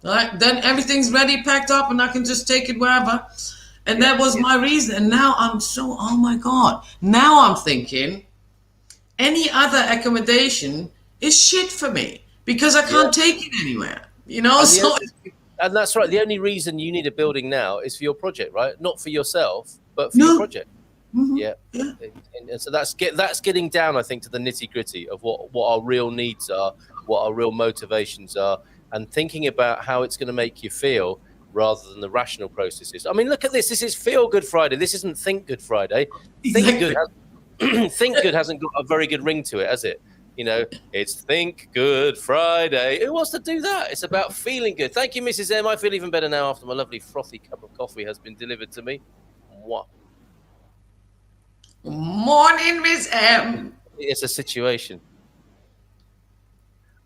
right, then everything's ready, packed up, and I can just take it wherever. And that was my reason. And now oh my God. Now I'm thinking any other accommodation is shit for me because I can't take it anywhere. And that's right. The only reason you need a building now is for your project, right? Not for yourself, but for your project. Mm-hmm. Yeah. And so that's getting down, I think, to the nitty gritty of what our real needs are, what our real motivations are, and thinking about how it's going to make you feel rather than the rational processes. I mean, look at this. This is Feel Good Friday. This isn't Think Good Friday. Exactly. Think Good hasn't got a very good ring to it, has it? It's Think Good Friday. Who wants to do that? It's about feeling good. Thank you, Mrs. M. I feel even better now after my lovely frothy cup of coffee has been delivered to me. Mwah. Morning, Miss M. It's a situation.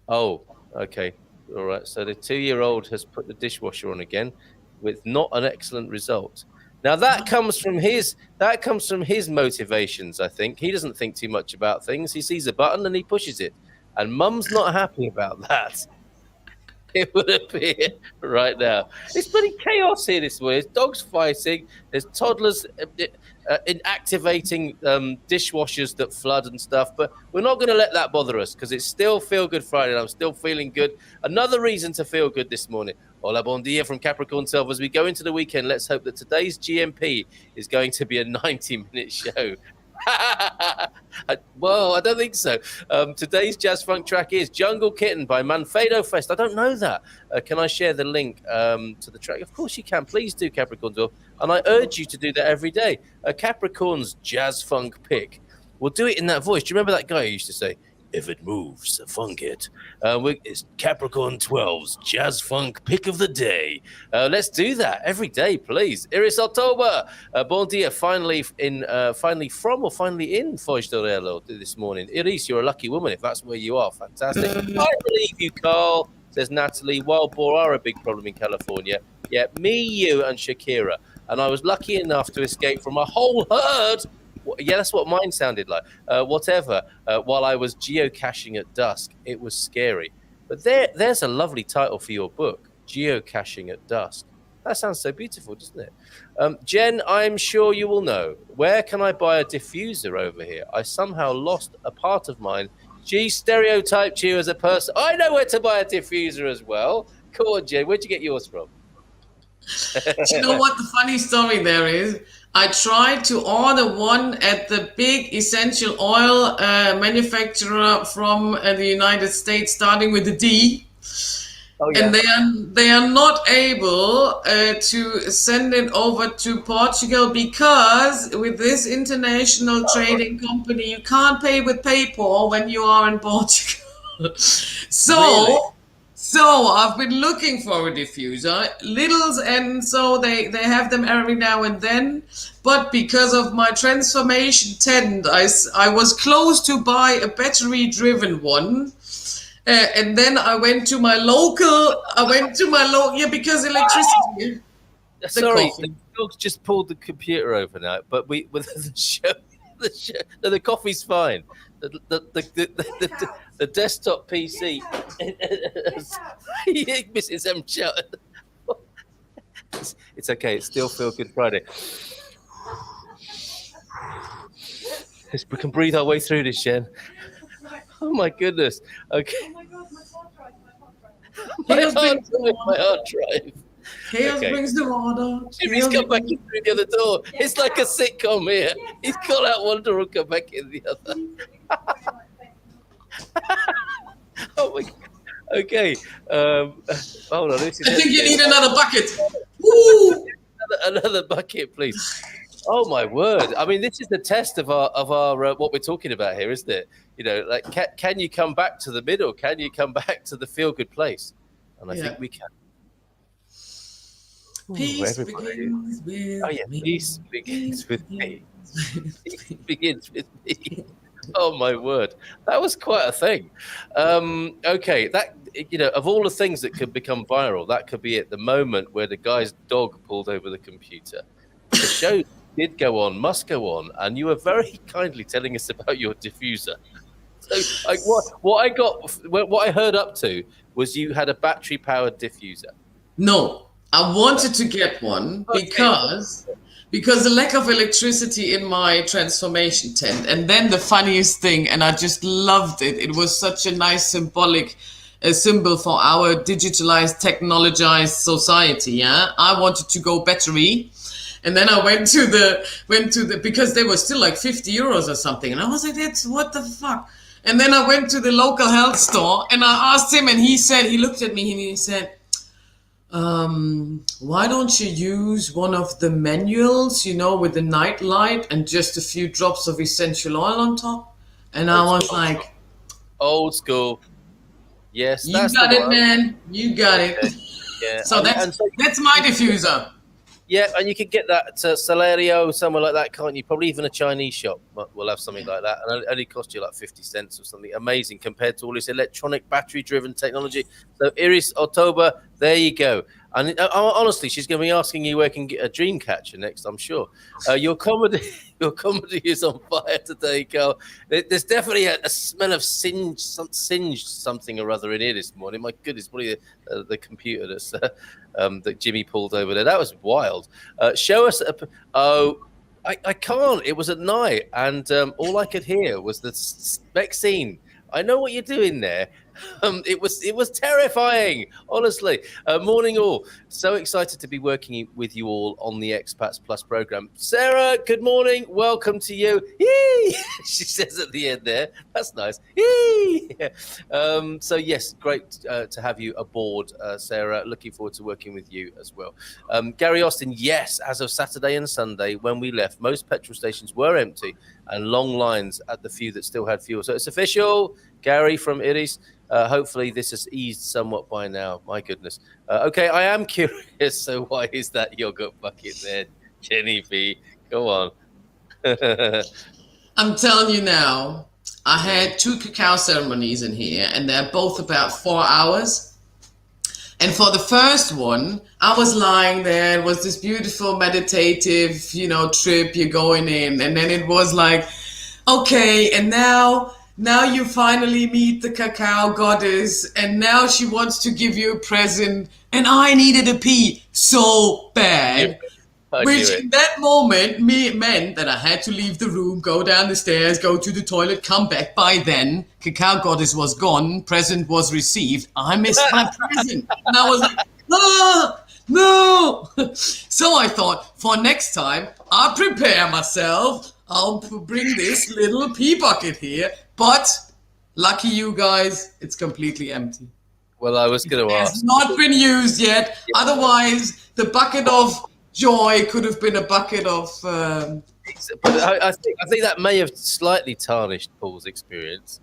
Oh, okay. All right. So the 2-year-old has put the dishwasher on again with not an excellent result. Now that comes from his motivations, I think. He doesn't think too much about things. He sees a button and he pushes it. And Mum's not happy about that. It would appear right now. It's bloody chaos here this morning. There's dogs fighting. There's toddlers activating dishwashers that flood and stuff. But we're not going to let that bother us because it's still Feel Good Friday and I'm still feeling good. Another reason to feel good this morning. Hola, bon dia from Capricorn Self. As we go into the weekend, let's hope that today's GMP is going to be a 90-minute show. Well, I don't think so. Today's jazz funk track is Jungle Kitten by Manfredo Fest. I don't know that. Can I share the link to the track? Of course you can. Please do, Capricorn. And I urge you to do that every day. Capricorn's jazz funk pick. We'll do it in that voice. Do you remember that guy who used to say, if it moves, funk it. It's Capricorn 12's Jazz Funk Pick of the Day. Let's do that every day, please. Iris October, bon dia, finally in Foz do Relo this morning. Iris, you're a lucky woman if that's where you are. Fantastic. I believe you, Carl, says Natalie. Wild boar are a big problem in California. Yeah, me, you, and Shakira. And I was lucky enough to escape from a whole herd. Yeah, that's what mine sounded like. While I was geocaching at dusk, it was scary. But there's a lovely title for your book, Geocaching at Dusk. That sounds so beautiful, doesn't it? Jen, I'm sure you will know. Where can I buy a diffuser over here? I somehow lost a part of mine. She stereotyped you as a person. I know where to buy a diffuser as well. Come on, Jen, where'd you get yours from? Do you know what the funny story there is? I tried to order one at the big essential oil manufacturer from the United States, starting with a D. Oh yeah. And they are not able to send it over to Portugal because with this international trading company, you can't pay with PayPal when you are in Portugal. So, Really? so I've been looking for a diffuser, littles, and so they have them every now and then. But because of my transformation tent, I was close to buy a battery-driven one. And then I went to my local. Yeah, because electricity. The Sorry, the coffee. dog's just pulled the computer over now, but we with the show, no, the coffee's fine. The desktop PC, Mrs. M. shouted. It's okay. It's still Feelgood Friday. We can breathe our way through this, Jen. Oh my goodness. Okay. My hard drive. Chaos Okay. brings the order. Jimmy's come back in through the other door. It's like a sitcom here. He's gone out one door and come back in the other. Oh my God. Okay. Hold on. This is I think you need another bucket. Woo! another bucket, please. Oh my word! I mean, this is the test of our what we're talking about here, isn't it? You know, like can you come back to the middle? Can you come back to the feel good place? And I think we can. Peace begins with me. Peace begins with me. Peace begins with me. Oh my word, that was quite a thing. Okay, that of all the things that could become viral, that could be it. The moment where the guy's dog pulled over the computer. The show did go on, must go on, and you were very kindly telling us about your diffuser. So, like, what I heard up to was you had a battery-powered diffuser. No, I wanted to get one because the lack of electricity in my transformation tent. And then the funniest thing, and I just loved it. It was such a nice symbol for our digitalized, technologized society. Yeah, I wanted to go battery. And then I went to the because they were still like 50 euros or something. And I was like, that's what the fuck? And then I went to the local health store and I asked him, and he looked at me and he said, why don't you use one of the manuals, with the night light and just a few drops of essential oil on top? And I was like, old school. Yes, you got it, man. You got it. Yeah. So that's my diffuser. Yeah, and you could get that Salario, somewhere like that, can't you? Probably even a Chinese shop will have something like that, and it only cost you like 50 cents or something. Amazing compared to all this electronic battery-driven technology. So Iris October, there you go. And honestly, she's going to be asking you where you can get a dream catcher next, I'm sure. Your comedy is on fire today, Carl. There's definitely a smell of singed something or other in here this morning. My goodness, probably the computer that Jimmy pulled over there. That was wild. Show us. I can't. It was at night, and all I could hear was the vaccine. I know what you're doing there. It was terrifying, honestly. Morning all. So excited to be working with you all on the Expats Plus program. Sarah, good morning. Welcome to you. Yee! She says at the end there. That's nice. Yee! So yes, great to have you aboard, Sarah. Looking forward to working with you as well. Gary Austin, yes, as of Saturday and Sunday when we left, most petrol stations were empty and long lines at the few that still had fuel. So it's official. Gary from Iris. Hopefully this has eased somewhat by now. My goodness. Okay, I am curious. So why is that yogurt bucket there, Jenni B? Go on. I'm telling you now, I had 2 cacao ceremonies in here, and they're both about 4 hours. And for the first one, I was lying there. It was this beautiful meditative, trip you're going in. And then it was like, okay, and now you finally meet the cacao goddess, and now she wants to give you a present, and I needed a pee so bad. Which in that moment meant that I had to leave the room, go down the stairs, go to the toilet, come back. By then, cacao goddess was gone, present was received. I missed my present. And I was like, no. So I thought, for next time, I'll prepare myself. I'll bring this little pee bucket here. But lucky you guys, it's completely empty. Well, I was going to It ask. has not been used yet. Yeah. Otherwise, the bucket of joy could have been a bucket of. But I think that may have slightly tarnished Paul's experience.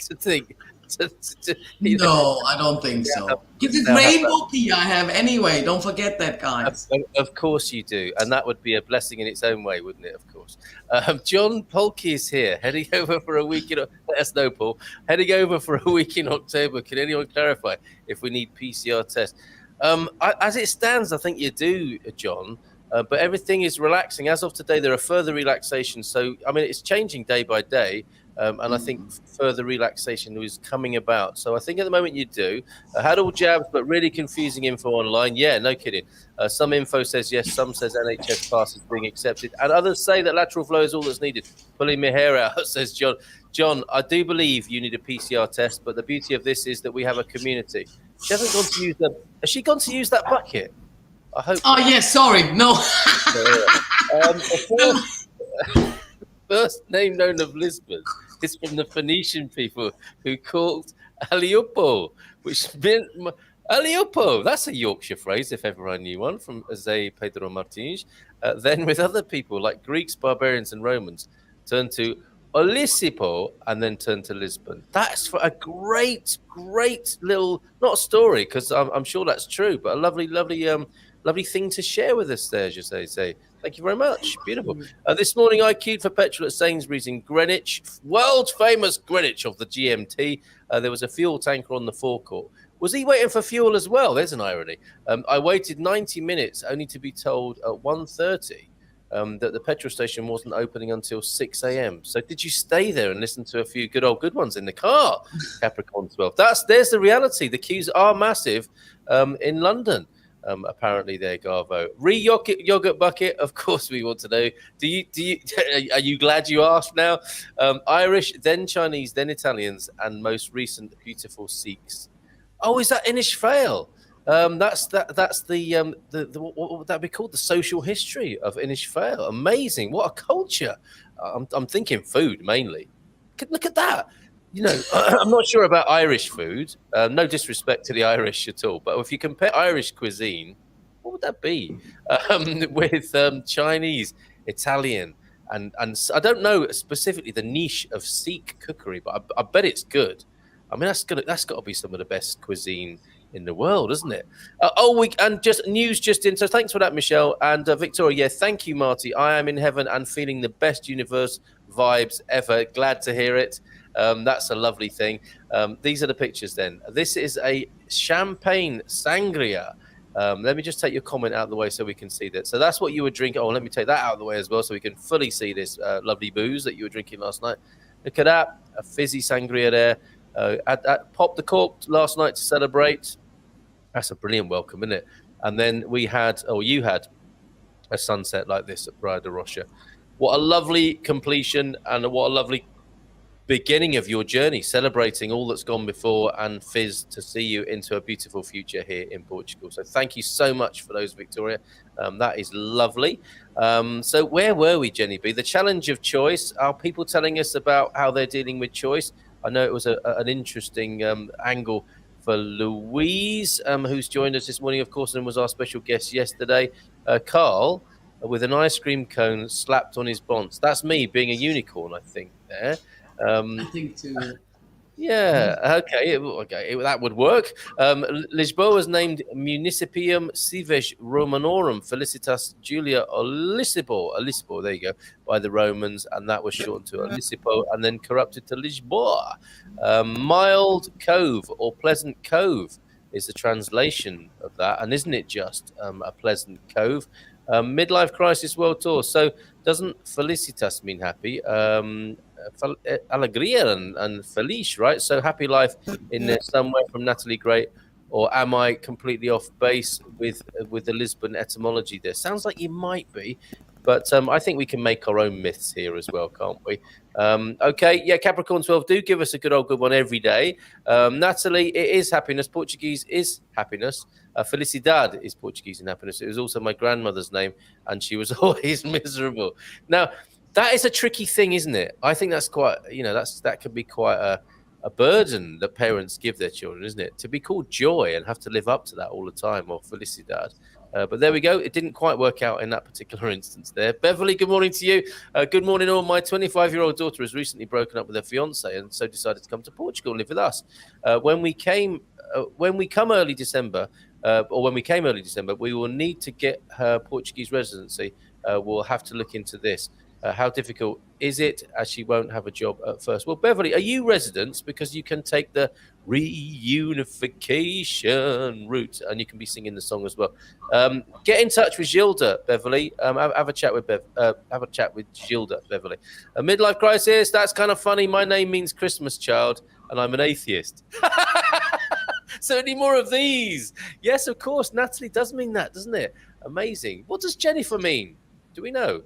To think, No, I don't think so. It's rainbow key I have anyway. Don't forget that, guys. Of course you do, and that would be a blessing in its own way, wouldn't it? Of course. John Polke is here, heading over for a week in. Let us know, Paul. Heading over for a week in October. Can anyone clarify if we need PCR tests? As it stands, I think you do, John. But everything is relaxing. As of today, there are further relaxations. So, I mean, it's changing day by day. And I think further relaxation is coming about. So I think at the moment you do. Had all jabs, but really confusing info online. Yeah, no kidding. Some info says yes, some says NHS pass is being accepted. And others say that lateral flow is all that's needed. Pulling my hair out, says John. John, I do believe you need a PCR test, but the beauty of this is that we have a community. She hasn't gone to use the... Has she gone to use that bucket? I hope... Oh, yes, sorry. No. First name known of Lisbon is from the Phoenician people who called Aliopo, which meant Aliopo. That's a Yorkshire phrase, if ever I knew one, from José Pedro Martins. Then with other people like Greeks, barbarians, and Romans, turned to Olisipo and then turned to Lisbon. That's for a great little, not story, because I'm sure that's true, but a lovely thing to share with us there, José. Thank you very much. Beautiful. This morning, I queued for petrol at Sainsbury's in Greenwich, world famous Greenwich of the GMT. There was a fuel tanker on the forecourt. Was he waiting for fuel as well? There's an irony. I waited 90 minutes only to be told at 1:30 that the petrol station wasn't opening until 6 a.m. So did you stay there and listen to a few good ones in the car? Capricorn 12. There's the reality. The queues are massive in London. Apparently there, Garvo. Yogurt bucket, of course we want to know. Are you glad you asked now? Irish, then Chinese, then Italians, and most recent beautiful Sikhs. Oh, is that Inish Fail? That's the what would that be called? The social history of Inish Fail. Amazing. What a culture. I'm thinking food mainly. Look at that. You know, I'm not sure about Irish food. No disrespect to the Irish at all. But if you compare Irish cuisine, what would that be with Chinese, Italian, and I don't know specifically the niche of Sikh cookery, but I bet it's good. I mean, that's got to be some of the best cuisine in the world, isn't it? News just in. So thanks for that, Michelle and Victoria. Yeah, thank you, Marty. I am in heaven and feeling the best universe vibes ever. Glad to hear it. That's a lovely thing. These are the pictures then. This is a champagne sangria. Let me just take your comment out of the way so we can see that. So that's what you were drinking. Oh, let me take that out of the way as well so we can fully see this lovely booze that you were drinking last night. Look at that. A fizzy sangria there. Popped the cork last night to celebrate. That's a brilliant welcome, isn't it? And then you had a sunset like this at Praia da Rocha. What a lovely completion and what a lovely beginning of your journey, celebrating all that's gone before and Fizz to see you into a beautiful future here in Portugal. So thank you so much for those, Victoria. That is lovely. So where were we, Jenni B? The challenge of choice. Are people telling us about how they're dealing with choice? I know it was an interesting angle for Louise, who's joined us this morning, of course, and was our special guest yesterday. Carl, with an ice cream cone slapped on his bonds. That's me being a unicorn, I think, there. I think too. Yeah, okay, that would work. Lisboa was named Municipium Cives Romanorum Felicitas Julia Olisipo, there you go, by the Romans, and that was shortened to Olisipo and then corrupted to Lisboa. Mild Cove or Pleasant Cove is the translation of that, and isn't it just a pleasant cove? Midlife Crisis World Tour. So doesn't Felicitas mean happy? Alegria and Feliz, right? So happy life in there somewhere from Natalie Great. Or am I completely off base with the Lisbon etymology there? Sounds like you might be. But I think we can make our own myths here as well, can't we? Okay, yeah, Capricorn 12, do give us a good one every day. Natalie, it is happiness. Portuguese is happiness. Felicidade is Portuguese in happiness. It was also my grandmother's name, and she was always miserable. Now, that is a tricky thing, isn't it? I think that's quite, that could be quite a burden that parents give their children, isn't it? To be called joy and have to live up to that all the time, or felicidad. But there we go. It didn't quite work out in that particular instance there. Beverly, good morning to you. Good morning all. My 25-year-old daughter has recently broken up with her fiance and so decided to come to Portugal and live with us. When we came early December, we will need to get her Portuguese residency. We'll have to look into this. How difficult is it, as she won't have a job at first? Well, Beverly, are you residents? Because you can take the reunification route, and you can be singing the song as well. Get in touch with Gilda, Beverly. Have a chat with Gilda, Beverly. A midlife crisis, that's kind of funny. My name means Christmas child, and I'm an atheist. So any more of these? Yes, of course. Natalie does mean that, doesn't it? Amazing. What does Jennifer mean? Do we know?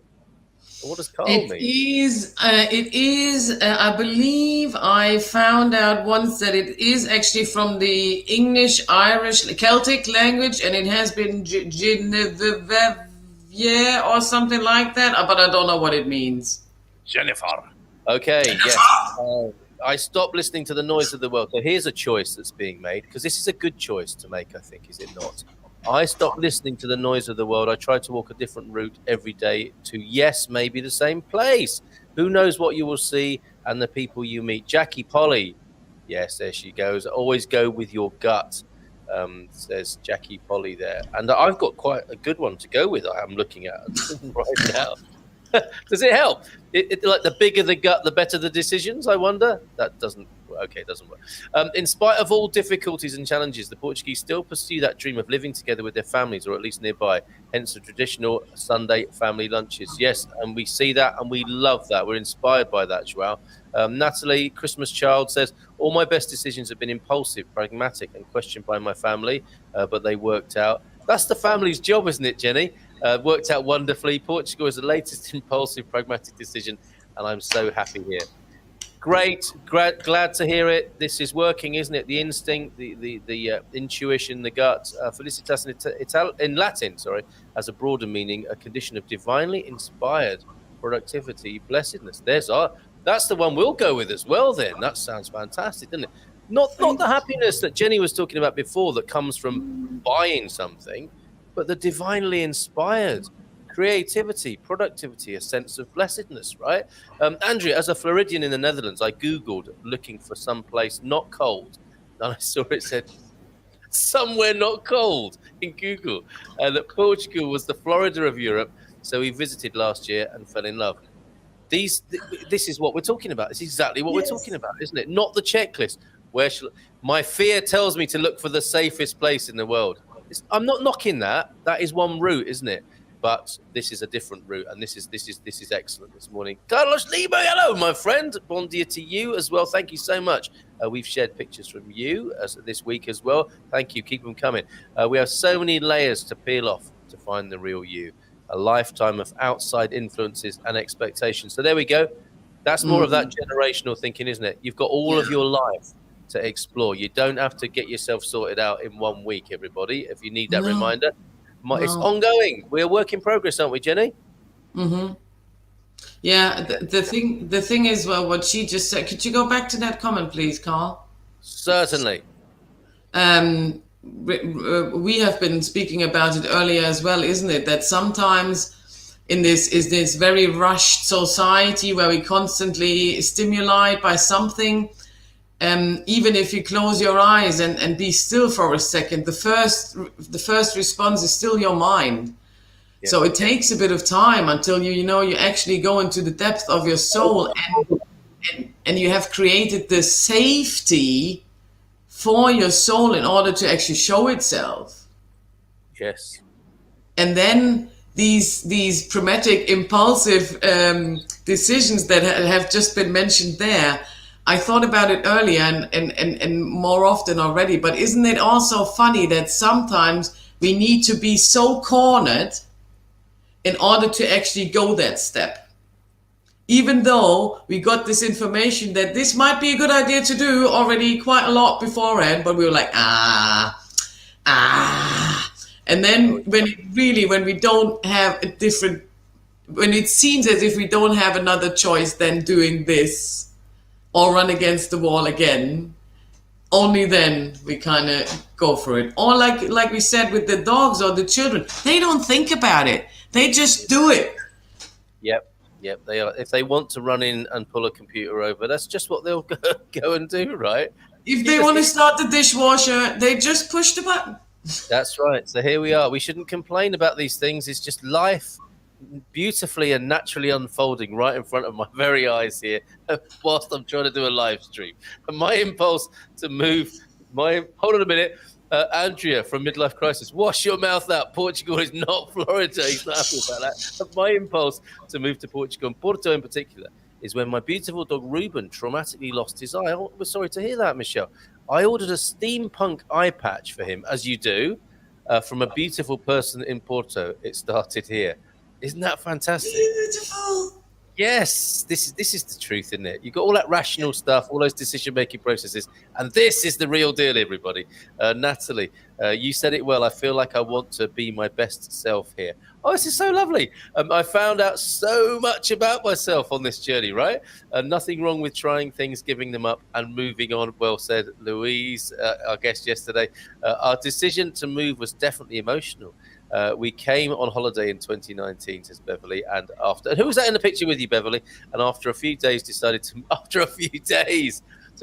What does Carl mean? It is, I believe I found out once that it is actually from the English, Irish, Celtic language, and it has been or something like that, but I don't know what it means. Jennifer. Okay, yes. I stopped listening to the noise of the world. So here's a choice that's being made, because this is a good choice to make, I think, is it not? I stopped listening to the noise of the world. I tried to walk a different route every day to, yes, maybe the same place. Who knows what you will see and the people you meet. Jackie Polly. Yes, there she goes. Always go with your gut, says Jackie Polly there. And I've got quite a good one to go with. I am looking at right now. Does it help? Like the bigger the gut, the better the decisions, I wonder? That doesn't work. In spite of all difficulties and challenges, the Portuguese still pursue that dream of living together with their families, or at least nearby, hence the traditional Sunday family lunches. Yes, and we see that and we love that. We're inspired by that, Joao. Natalie, Christmas child, says, all my best decisions have been impulsive, pragmatic and questioned by my family, but they worked out. That's the family's job, isn't it, Jenny? Worked out wonderfully. Portugal is the latest impulsive, pragmatic decision, and I'm so happy here. Great, glad to hear it. This is working, isn't it? The instinct, the intuition, the gut. Felicitas in Latin, has a broader meaning, a condition of divinely inspired productivity, blessedness. That's the one we'll go with as well. Then that sounds fantastic, doesn't it? Not the happiness that Jenny was talking about before that comes from buying something, but the divinely inspired creativity, productivity, a sense of blessedness, right? Andrea, as a Floridian in the Netherlands, I Googled looking for some place not cold, and I saw it said somewhere not cold in Google, and that Portugal was the Florida of Europe, so we visited last year and fell in love. This is what we're talking about. It's exactly what we're talking about, isn't it? Not the checklist. My fear tells me to look for the safest place in the world. I'm not knocking that. That is one route, isn't it? But this is a different route, and this is excellent this morning. Carlos Lima, hello, my friend. Bon dia to you as well. Thank you so much. We've shared pictures from you this week as well. Thank you. Keep them coming. We have so many layers to peel off to find the real you. A lifetime of outside influences and expectations. So there we go. That's more of that generational thinking, isn't it? You've got all of your life to explore. You don't have to get yourself sorted out in 1 week, everybody, if you need that reminder. It's ongoing. We're a work in progress, aren't we, Jenny? Mm-hmm. Yeah, the thing is, well, what she just said. Could you go back to that comment, please, Carl? Certainly. We have been speaking about it earlier as well, isn't it? That sometimes in this very rushed society where we constantly stimulated by something, even if you close your eyes and be still for a second, the first response is still your mind. Yeah. So it takes a bit of time until you actually go into the depth of your soul and you have created the safety for your soul in order to actually show itself. Yes. And then these pragmatic, impulsive decisions that have just been mentioned there, I thought about it earlier and more often already, but isn't it also funny that sometimes we need to be so cornered in order to actually go that step? Even though we got this information that this might be a good idea to do already quite a lot beforehand, but we were like, And then when we don't have when it seems as if we don't have another choice than doing this, or run against the wall again, only then we kind of go for it. Or like we said with the dogs or the children, they don't think about it. They just do it. Yep, they are. If they want to run in and pull a computer over, that's just what they'll go and do, right? If they want to start the dishwasher, they just push the button. That's right. So here we are. We shouldn't complain about these things. It's just life beautifully and naturally unfolding right in front of my very eyes here whilst I'm trying to do a live stream. And my impulse to move, hold on a minute, Andrea from Midlife Crisis, wash your mouth out. Portugal is not Florida. He's not happy about that. My impulse to move to Portugal, and Porto in particular, is when my beautiful dog Ruben traumatically lost his eye. Oh, we're sorry to hear that, Michelle. I ordered a steampunk eye patch for him, as you do, from a beautiful person in Porto. It started here. Isn't that fantastic? Beautiful. Yes, this is the truth, isn't it? You've got all that rational stuff, all those decision-making processes, and this is the real deal, everybody. Natalie, you said it well. I feel like I want to be my best self here. Oh, this is so lovely. I found out so much about myself on this journey, right? Nothing wrong with trying things, giving them up, and moving on. Well said, Louise, our guest yesterday. Our decision to move was definitely emotional. We came on holiday in 2019, says Beverly, and who was that in the picture with you, Beverly? And after a few days, decided to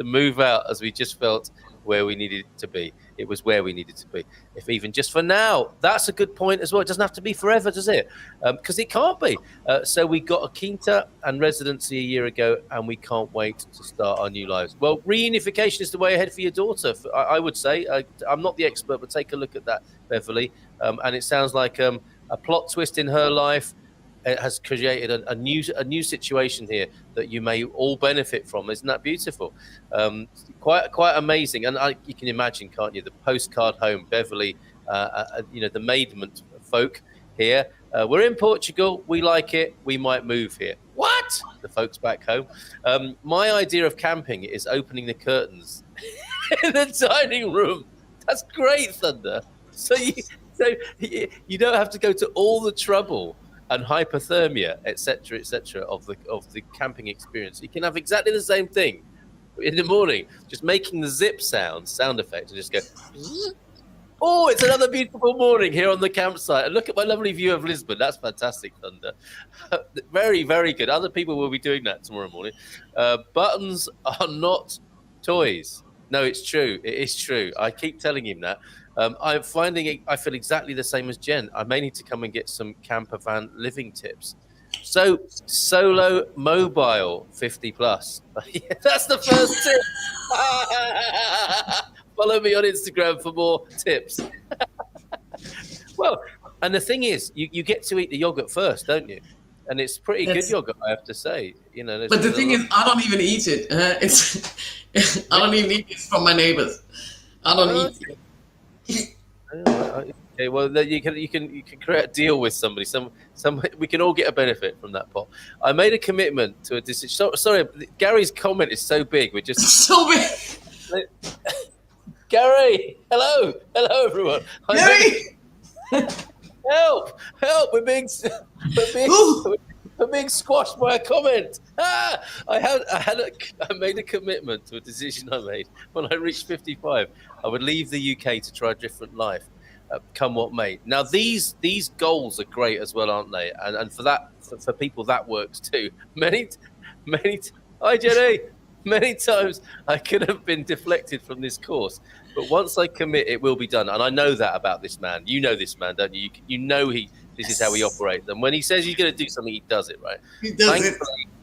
move out, as we just felt where we needed to be. It was where we needed to be, if even just for now. That's a good point as well. It doesn't have to be forever, does it? Because it can't be. So we got a quinta and residency a year ago, and we can't wait to start our new lives. Well, reunification is the way ahead for your daughter, I would say. I'm not the expert, but take a look at that, Beverly. And it sounds like a plot twist in her life. It has created a new situation here that you may all benefit from. Isn't that beautiful? Quite amazing. And you can imagine, can't you, the postcard home, Beverly, the maidment folk here. We're in Portugal. We like it. We might move here. What? The folks back home. My idea of camping is opening the curtains in the dining room. That's great, Thunder. So you don't have to go to all the trouble and hypothermia, etc., of the camping experience. You can have exactly the same thing in the morning, just making the zip sound effect, and just go, oh, it's another beautiful morning here on the campsite. And look at my lovely view of Lisbon. That's fantastic, Thunder. Very, very good. Other people will be doing that tomorrow morning. Buttons are not toys. No, it's true. It is true. I keep telling him that. I'm finding it, I feel exactly the same as Jen. I may need to come and get some camper van living tips. So, solo mobile 50 plus. That's the first tip. Follow me on Instagram for more tips. Well, and the thing is, you get to eat the yogurt first, don't you? And it's pretty good yogurt, I have to say. But the thing is, I don't even eat it. I don't even eat it from my neighbors. I don't eat it. Okay, well, you can create a deal with somebody. We can all get a benefit from that pot. I made a commitment to a decision. Sorry, Gary's comment is so big. We're just so big. Gary, hello, everyone. Gary, help! We're being squashed by a comment. I made a commitment to a decision I made when I reached 55. I would leave the UK to try a different life, come what may. Now these goals are great as well, aren't they? And for people that works too. Hi Jenny. Many times I could have been deflected from this course, but once I commit, it will be done. And I know that about this man. You know this man, don't you? You know this is how he operates. And when he says he's going to do something, he does it, right? He does it.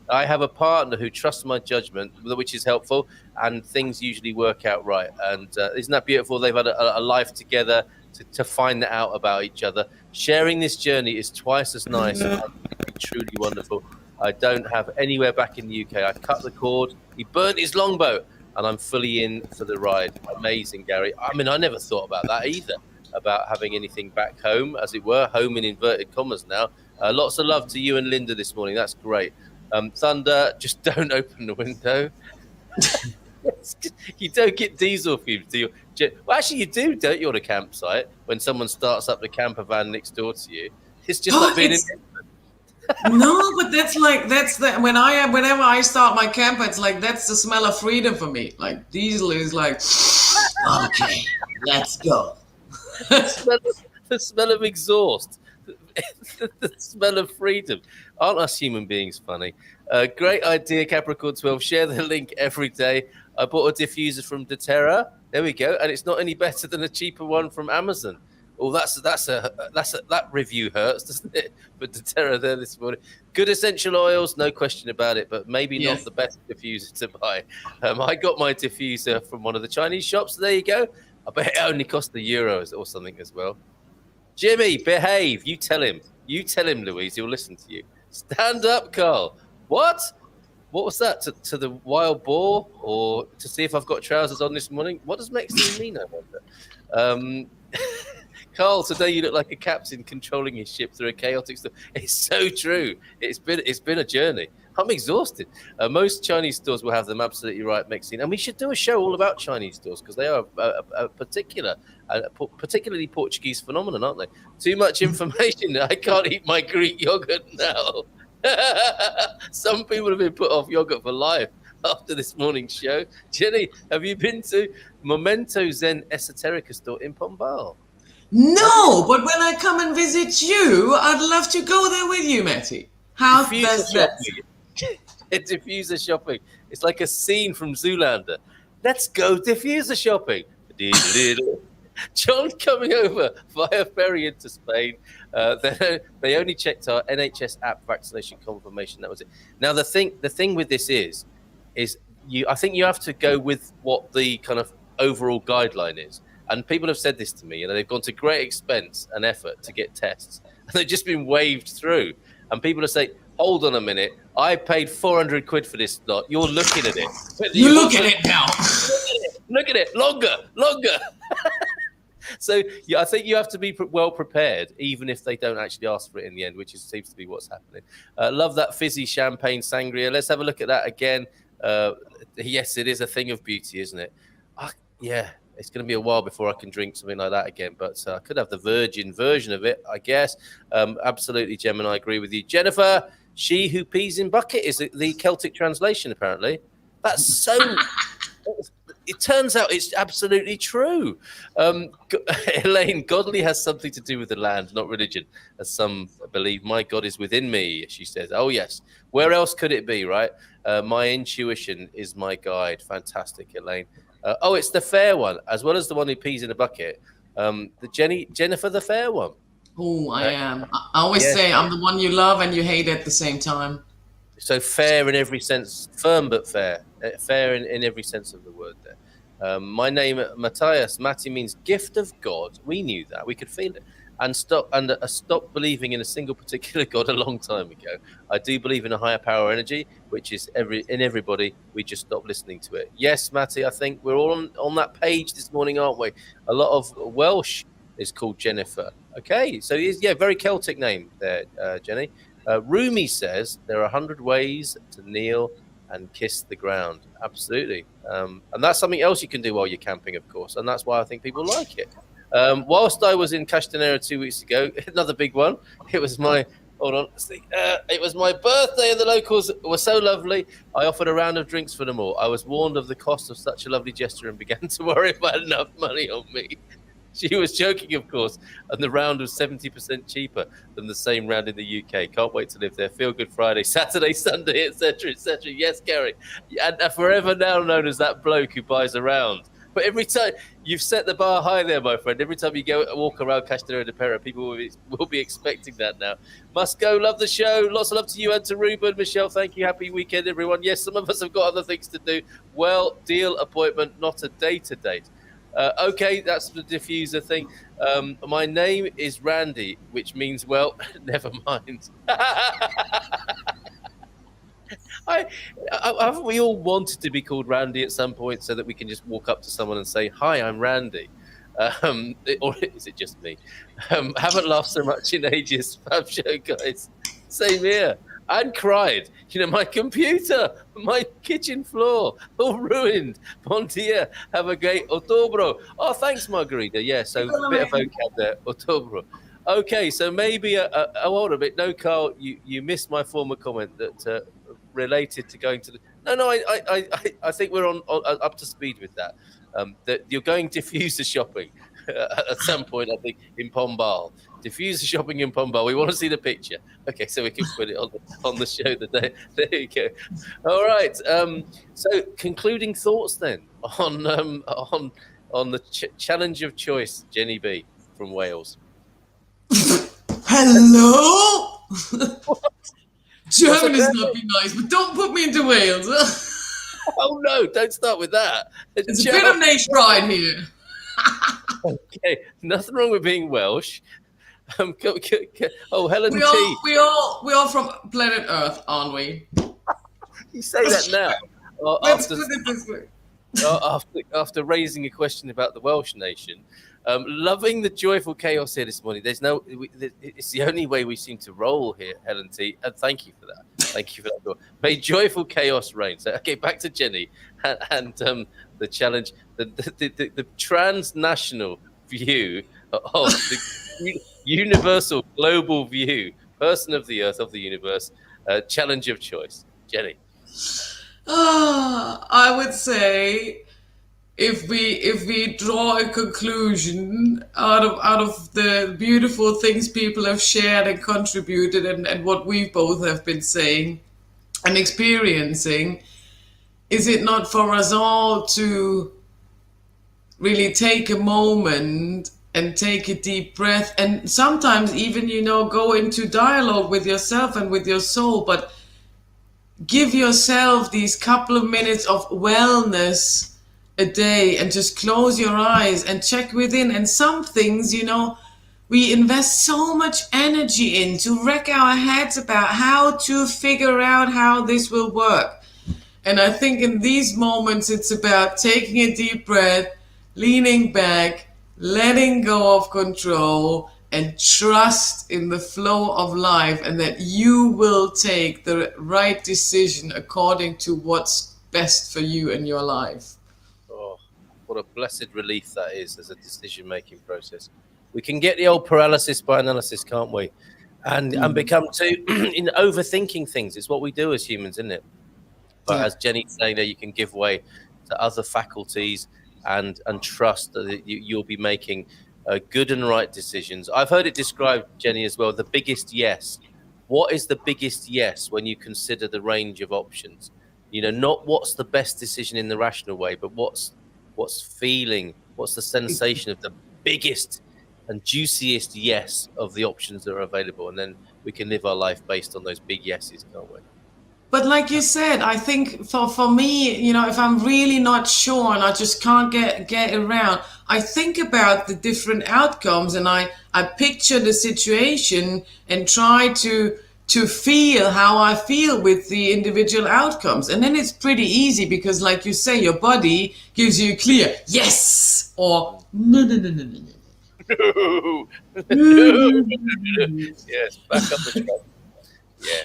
I have a partner who trusts my judgment, which is helpful, and things usually work out right. And isn't that beautiful? They've had a life together to find that out about each other. Sharing this journey is twice as nice and truly wonderful. I don't have anywhere back in the UK. I cut the cord. He burnt his longbow, and I'm fully in for the ride. Amazing, Gary. I mean, I never thought about that either, about having anything back home, as it were, home in inverted commas now. Lots of love to you and Linda this morning. That's great. Thunder, just don't open the window. You don't get diesel fumes, do you? Well, actually, you do, don't you, on a campsite when someone starts up the camper van next door to you? It's just like being in. No, but whenever I start my camper, it's like that's the smell of freedom for me. Like diesel is like, okay, let's go. The smell of exhaust, the smell of freedom. Aren't us human beings funny? Great idea, Capricorn 12. Share the link every day. I bought a diffuser from doTERRA. There we go, and it's not any better than a cheaper one from Amazon. Oh, that review hurts, doesn't it? But doTERRA there this morning. Good essential oils, no question about it, but maybe not the best diffuser to buy. I got my diffuser from one of the Chinese shops. So there you go. I bet it only cost €1 or something as well. Jimmy, behave. You tell him. You tell him, Louise. He'll listen to you. Stand up, Carl. What? What was that? To the wild boar, or to see if I've got trousers on this morning? What does Maxine mean? I wonder. Carl, today you look like a captain controlling his ship through a chaotic storm. It's so true. It's been a journey. I'm exhausted. Most Chinese stores will have them absolutely right, Maxine. And we should do a show all about Chinese stores because they are a particularly Portuguese phenomenon, aren't they? Too much information. I can't eat my Greek yogurt now. Some people have been put off yogurt for life after this morning's show. Jenny, have you been to Momento Zen Esoterica store in Pombal? No, but when I come and visit you, I'd love to go there with you, Matty. How does that? Diffuser shopping. It's like a scene from Zoolander. Let's go diffuser shopping. John coming over via ferry into Spain. They only checked our NHS app vaccination confirmation. That was it. Now the thing with this is I think you have to go with what the kind of overall guideline is. And people have said this to me. They've gone to great expense and effort to get tests, and they've just been waved through. And people are saying, "Hold on a minute, I paid 400 quid for this lot. You're looking at it. You look at it now. Look at it. Longer." So yeah, I think you have to be well prepared, even if they don't actually ask for it in the end, which seems to be what's happening. Love that fizzy champagne sangria. Let's have a look at that again. Yes, it is a thing of beauty, isn't it? Yeah. It's going to be a while before I can drink something like that again, but I could have the virgin version of it, I guess. Absolutely, Gemini, I agree with you. Jennifer, she who pees in bucket is the Celtic translation, apparently. That's so... It turns out it's absolutely true. Elaine, godly has something to do with the land, not religion, as some believe. My God is within me, she says. Oh, yes. Where else could it be, right? My intuition is my guide. Fantastic, Elaine. It's the fair one, as well as the one who pees in a bucket. Jennifer, the fair one. Oh, I am. I always say I'm the one you love and you hate at the same time. So fair in every sense, firm but fair. Fair in every sense of the word there. My name, Matthias. Matty means gift of God. We knew that. We could feel it. And stop believing in a single particular God a long time ago. I do believe in a higher power energy, which is in everybody. We just stop listening to it. Yes, Matty, I think we're all on that page this morning, aren't we? A lot of Welsh is called Jennifer. Okay, so very Celtic name there, Jenny. Rumi says there are 100 ways to kneel and kiss the ground. Absolutely. And that's something else you can do while you're camping, of course. And that's why I think people like it. Whilst I was in Castanera 2 weeks ago, another big one. It was my it was my birthday, and the locals were so lovely. I offered a round of drinks for them all. I was warned of the cost of such a lovely gesture and began to worry if I had enough money on me. She was joking, of course, and the round was 70% cheaper than the same round in the UK. Can't wait to live there. Feelgood Friday, Saturday, Sunday, etc., etc. Yes, Gary, and forever now known as that bloke who buys a round. But every time you've set the bar high there, my friend. Every time you go walk around Castanera de Pera, people will be expecting that now. Must go. Love the show. Lots of love to you and to Ruben. Michelle, thank you. Happy weekend, everyone. Yes, some of us have got other things to do. Well, deal appointment, not a date. Okay, that's the diffuser thing. My name is Randy, which means, well, never mind. Haven't we all wanted to be called Randy at some point so that we can just walk up to someone and say, "Hi, I'm Randy"? Or is it just me? Haven't laughed so much in ages. Fab show, guys. Same here. And cried. My computer, my kitchen floor, all ruined. Bon dia. Have a great Otobro. Oh, thanks, Margarita. Yeah, so a bit of vocab there. Otobro. Okay, so maybe hold a bit. No, Carl, you missed my former comment that related to going to the. No, I think we're on up to speed with that. That you're going diffuser shopping at some point, I think, in Pombal. Diffuser shopping in Pombal. We want to see the picture. Okay, so we can put it on the show today. There you go. All right. So concluding thoughts then on the challenge of choice, Jenni B from Wales. Hello? German is not be nice, but don't put me into Wales. Oh no, don't start with that. It's a bit of niche pride here. Okay, nothing wrong with being Welsh. Oh, Helen we T. we all from planet Earth, aren't we? You say that now. Let's put it this way. After raising a question about the Welsh nation, loving the joyful chaos here this morning. It's the only way we seem to roll here, Helen T. And thank you for that. Thank you for that. May joyful chaos reign. So, okay, back to Jenni and the challenge, the transnational view of the universal global view, person of the earth, of the universe, challenge of choice. Jenni. I would say if we draw a conclusion out of the beautiful things people have shared and contributed and what we both have been saying and experiencing, is it not for us all to really take a moment and take a deep breath and sometimes even, go into dialogue with yourself and with your soul, but give yourself these couple of minutes of wellness a day and just close your eyes and check within. And some things, we invest so much energy in to wreck our heads about how to figure out how this will work. And I think in these moments, it's about taking a deep breath, leaning back, letting go of control, and trust in the flow of life, and that you will take the right decision according to what's best for you in your life. Oh, what a blessed relief that is as a decision-making process. We can get the old paralysis by analysis, can't we? And become too in overthinking things. It's what we do as humans, isn't it? But as Jenni's saying there, you can give way to other faculties and trust that you'll be making good and right decisions. I've heard it described, Jenni, as well, the biggest yes. What is the biggest yes when you consider the range of options? Not what's the best decision in the rational way, but what's the sensation of the biggest and juiciest yes of the options that are available. And then we can live our life based on those big yeses, can't we? But like you said, I think for me, if I'm really not sure and I just can't get around, I think about the different outcomes and I picture the situation and try to feel how I feel with the individual outcomes. And then it's pretty easy because, like you say, your body gives you a clear yes or no. No. Yes, back up the track. Yeah.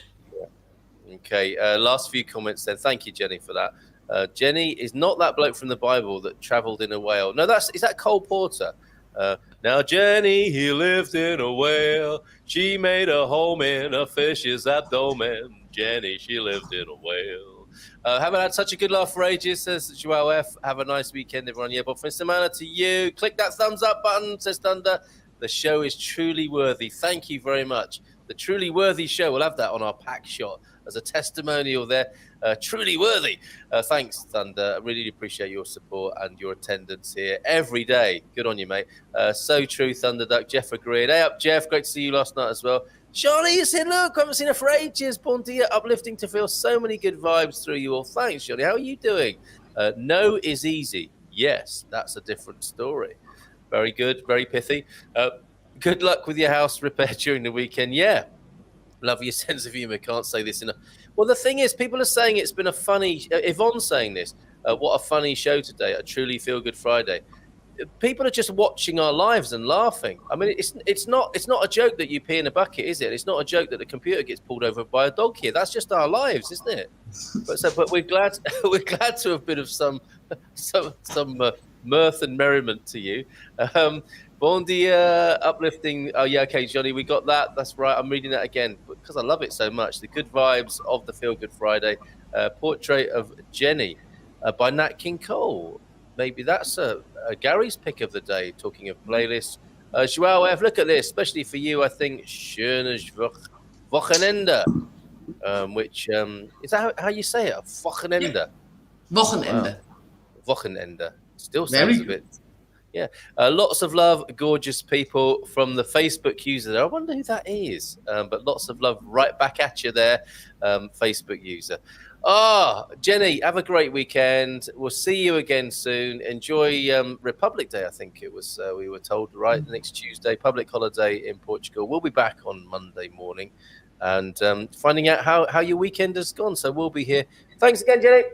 Okay, last few comments then. Thank you, Jenni, for that. Jenni is not that bloke from the Bible that travelled in a whale. No, is that Cole Porter? Now Jenni, he lived in a whale. She made a home in a fish's abdomen. Jenni, she lived in a whale. Haven't had such a good laugh for ages, says Joel F. Have a nice weekend, everyone. Yeah, but from Samantha to you, click that thumbs up button, says Thunder. The show is truly worthy. Thank you very much. The truly worthy show. We'll have that on our pack shot as a testimonial there. Truly worthy. Thanks, Thunder. I really appreciate your support and your attendance here every day. Good on you, mate. So true, Thunder Duck. Jeff agreed. Hey up, Jeff. Great to see you last night as well. Shani, you said, look, I haven't seen her for ages. Born to you. Uplifting to feel so many good vibes through you all. Thanks, Shani. How are you doing? No is easy. Yes, that's a different story. Very good. Very pithy. Good luck with your house repair during the weekend. Yeah. Love your sense of humor. Can't say this enough. Well, the thing is, people are saying it's been a funny. Yvonne's saying this. What a funny show today. A truly Feelgood Friday. People are just watching our lives and laughing. I mean, it's not a joke that you pee in a bucket, is it? It's not a joke that the computer gets pulled over by a dog here. That's just our lives, isn't it? But we're glad to have been of some mirth and merriment to you. Bon dia, uplifting. Oh, yeah, okay, Johnny, we got that. That's right. I'm reading that again because I love it so much. The good vibes of the Feelgood Friday. Portrait of Jenny by Nat King Cole. Maybe that's Gary's pick of the day, talking of playlists. Joao F., look at this, especially for you, I think. Schönes Wochenende, which is that how you say it? Wochenende. Yep. Wochenende. Wow. Wochenende. Still Very sounds a bit. Yeah. Lots of love, gorgeous people from the Facebook user there. I wonder who that is. But lots of love right back at you there, Facebook user. Jenny, have a great weekend. We'll see you again soon. Enjoy Republic Day, I think it was, we were told, right? Next Tuesday, public holiday in Portugal. We'll be back on Monday morning and finding out how your weekend has gone. So we'll be here. Thanks again, Jenny.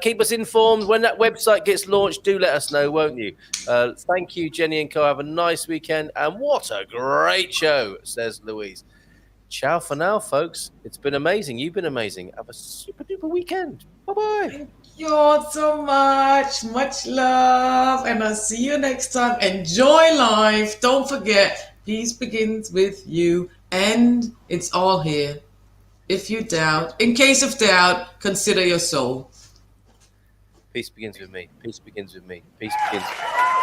Keep us informed. When that website gets launched, do let us know, won't you? Thank you, Jenny and Co. Have a nice weekend. And what a great show, says Louise. Ciao for now, folks. It's been amazing. You've been amazing. Have a super duper weekend. Bye-bye. Thank you all so much. Much love. And I'll see you next time. Enjoy life. Don't forget, peace begins with you. And it's all here. If you doubt, in case of doubt, consider your soul. Peace begins with me. Peace begins with me. Peace begins with me.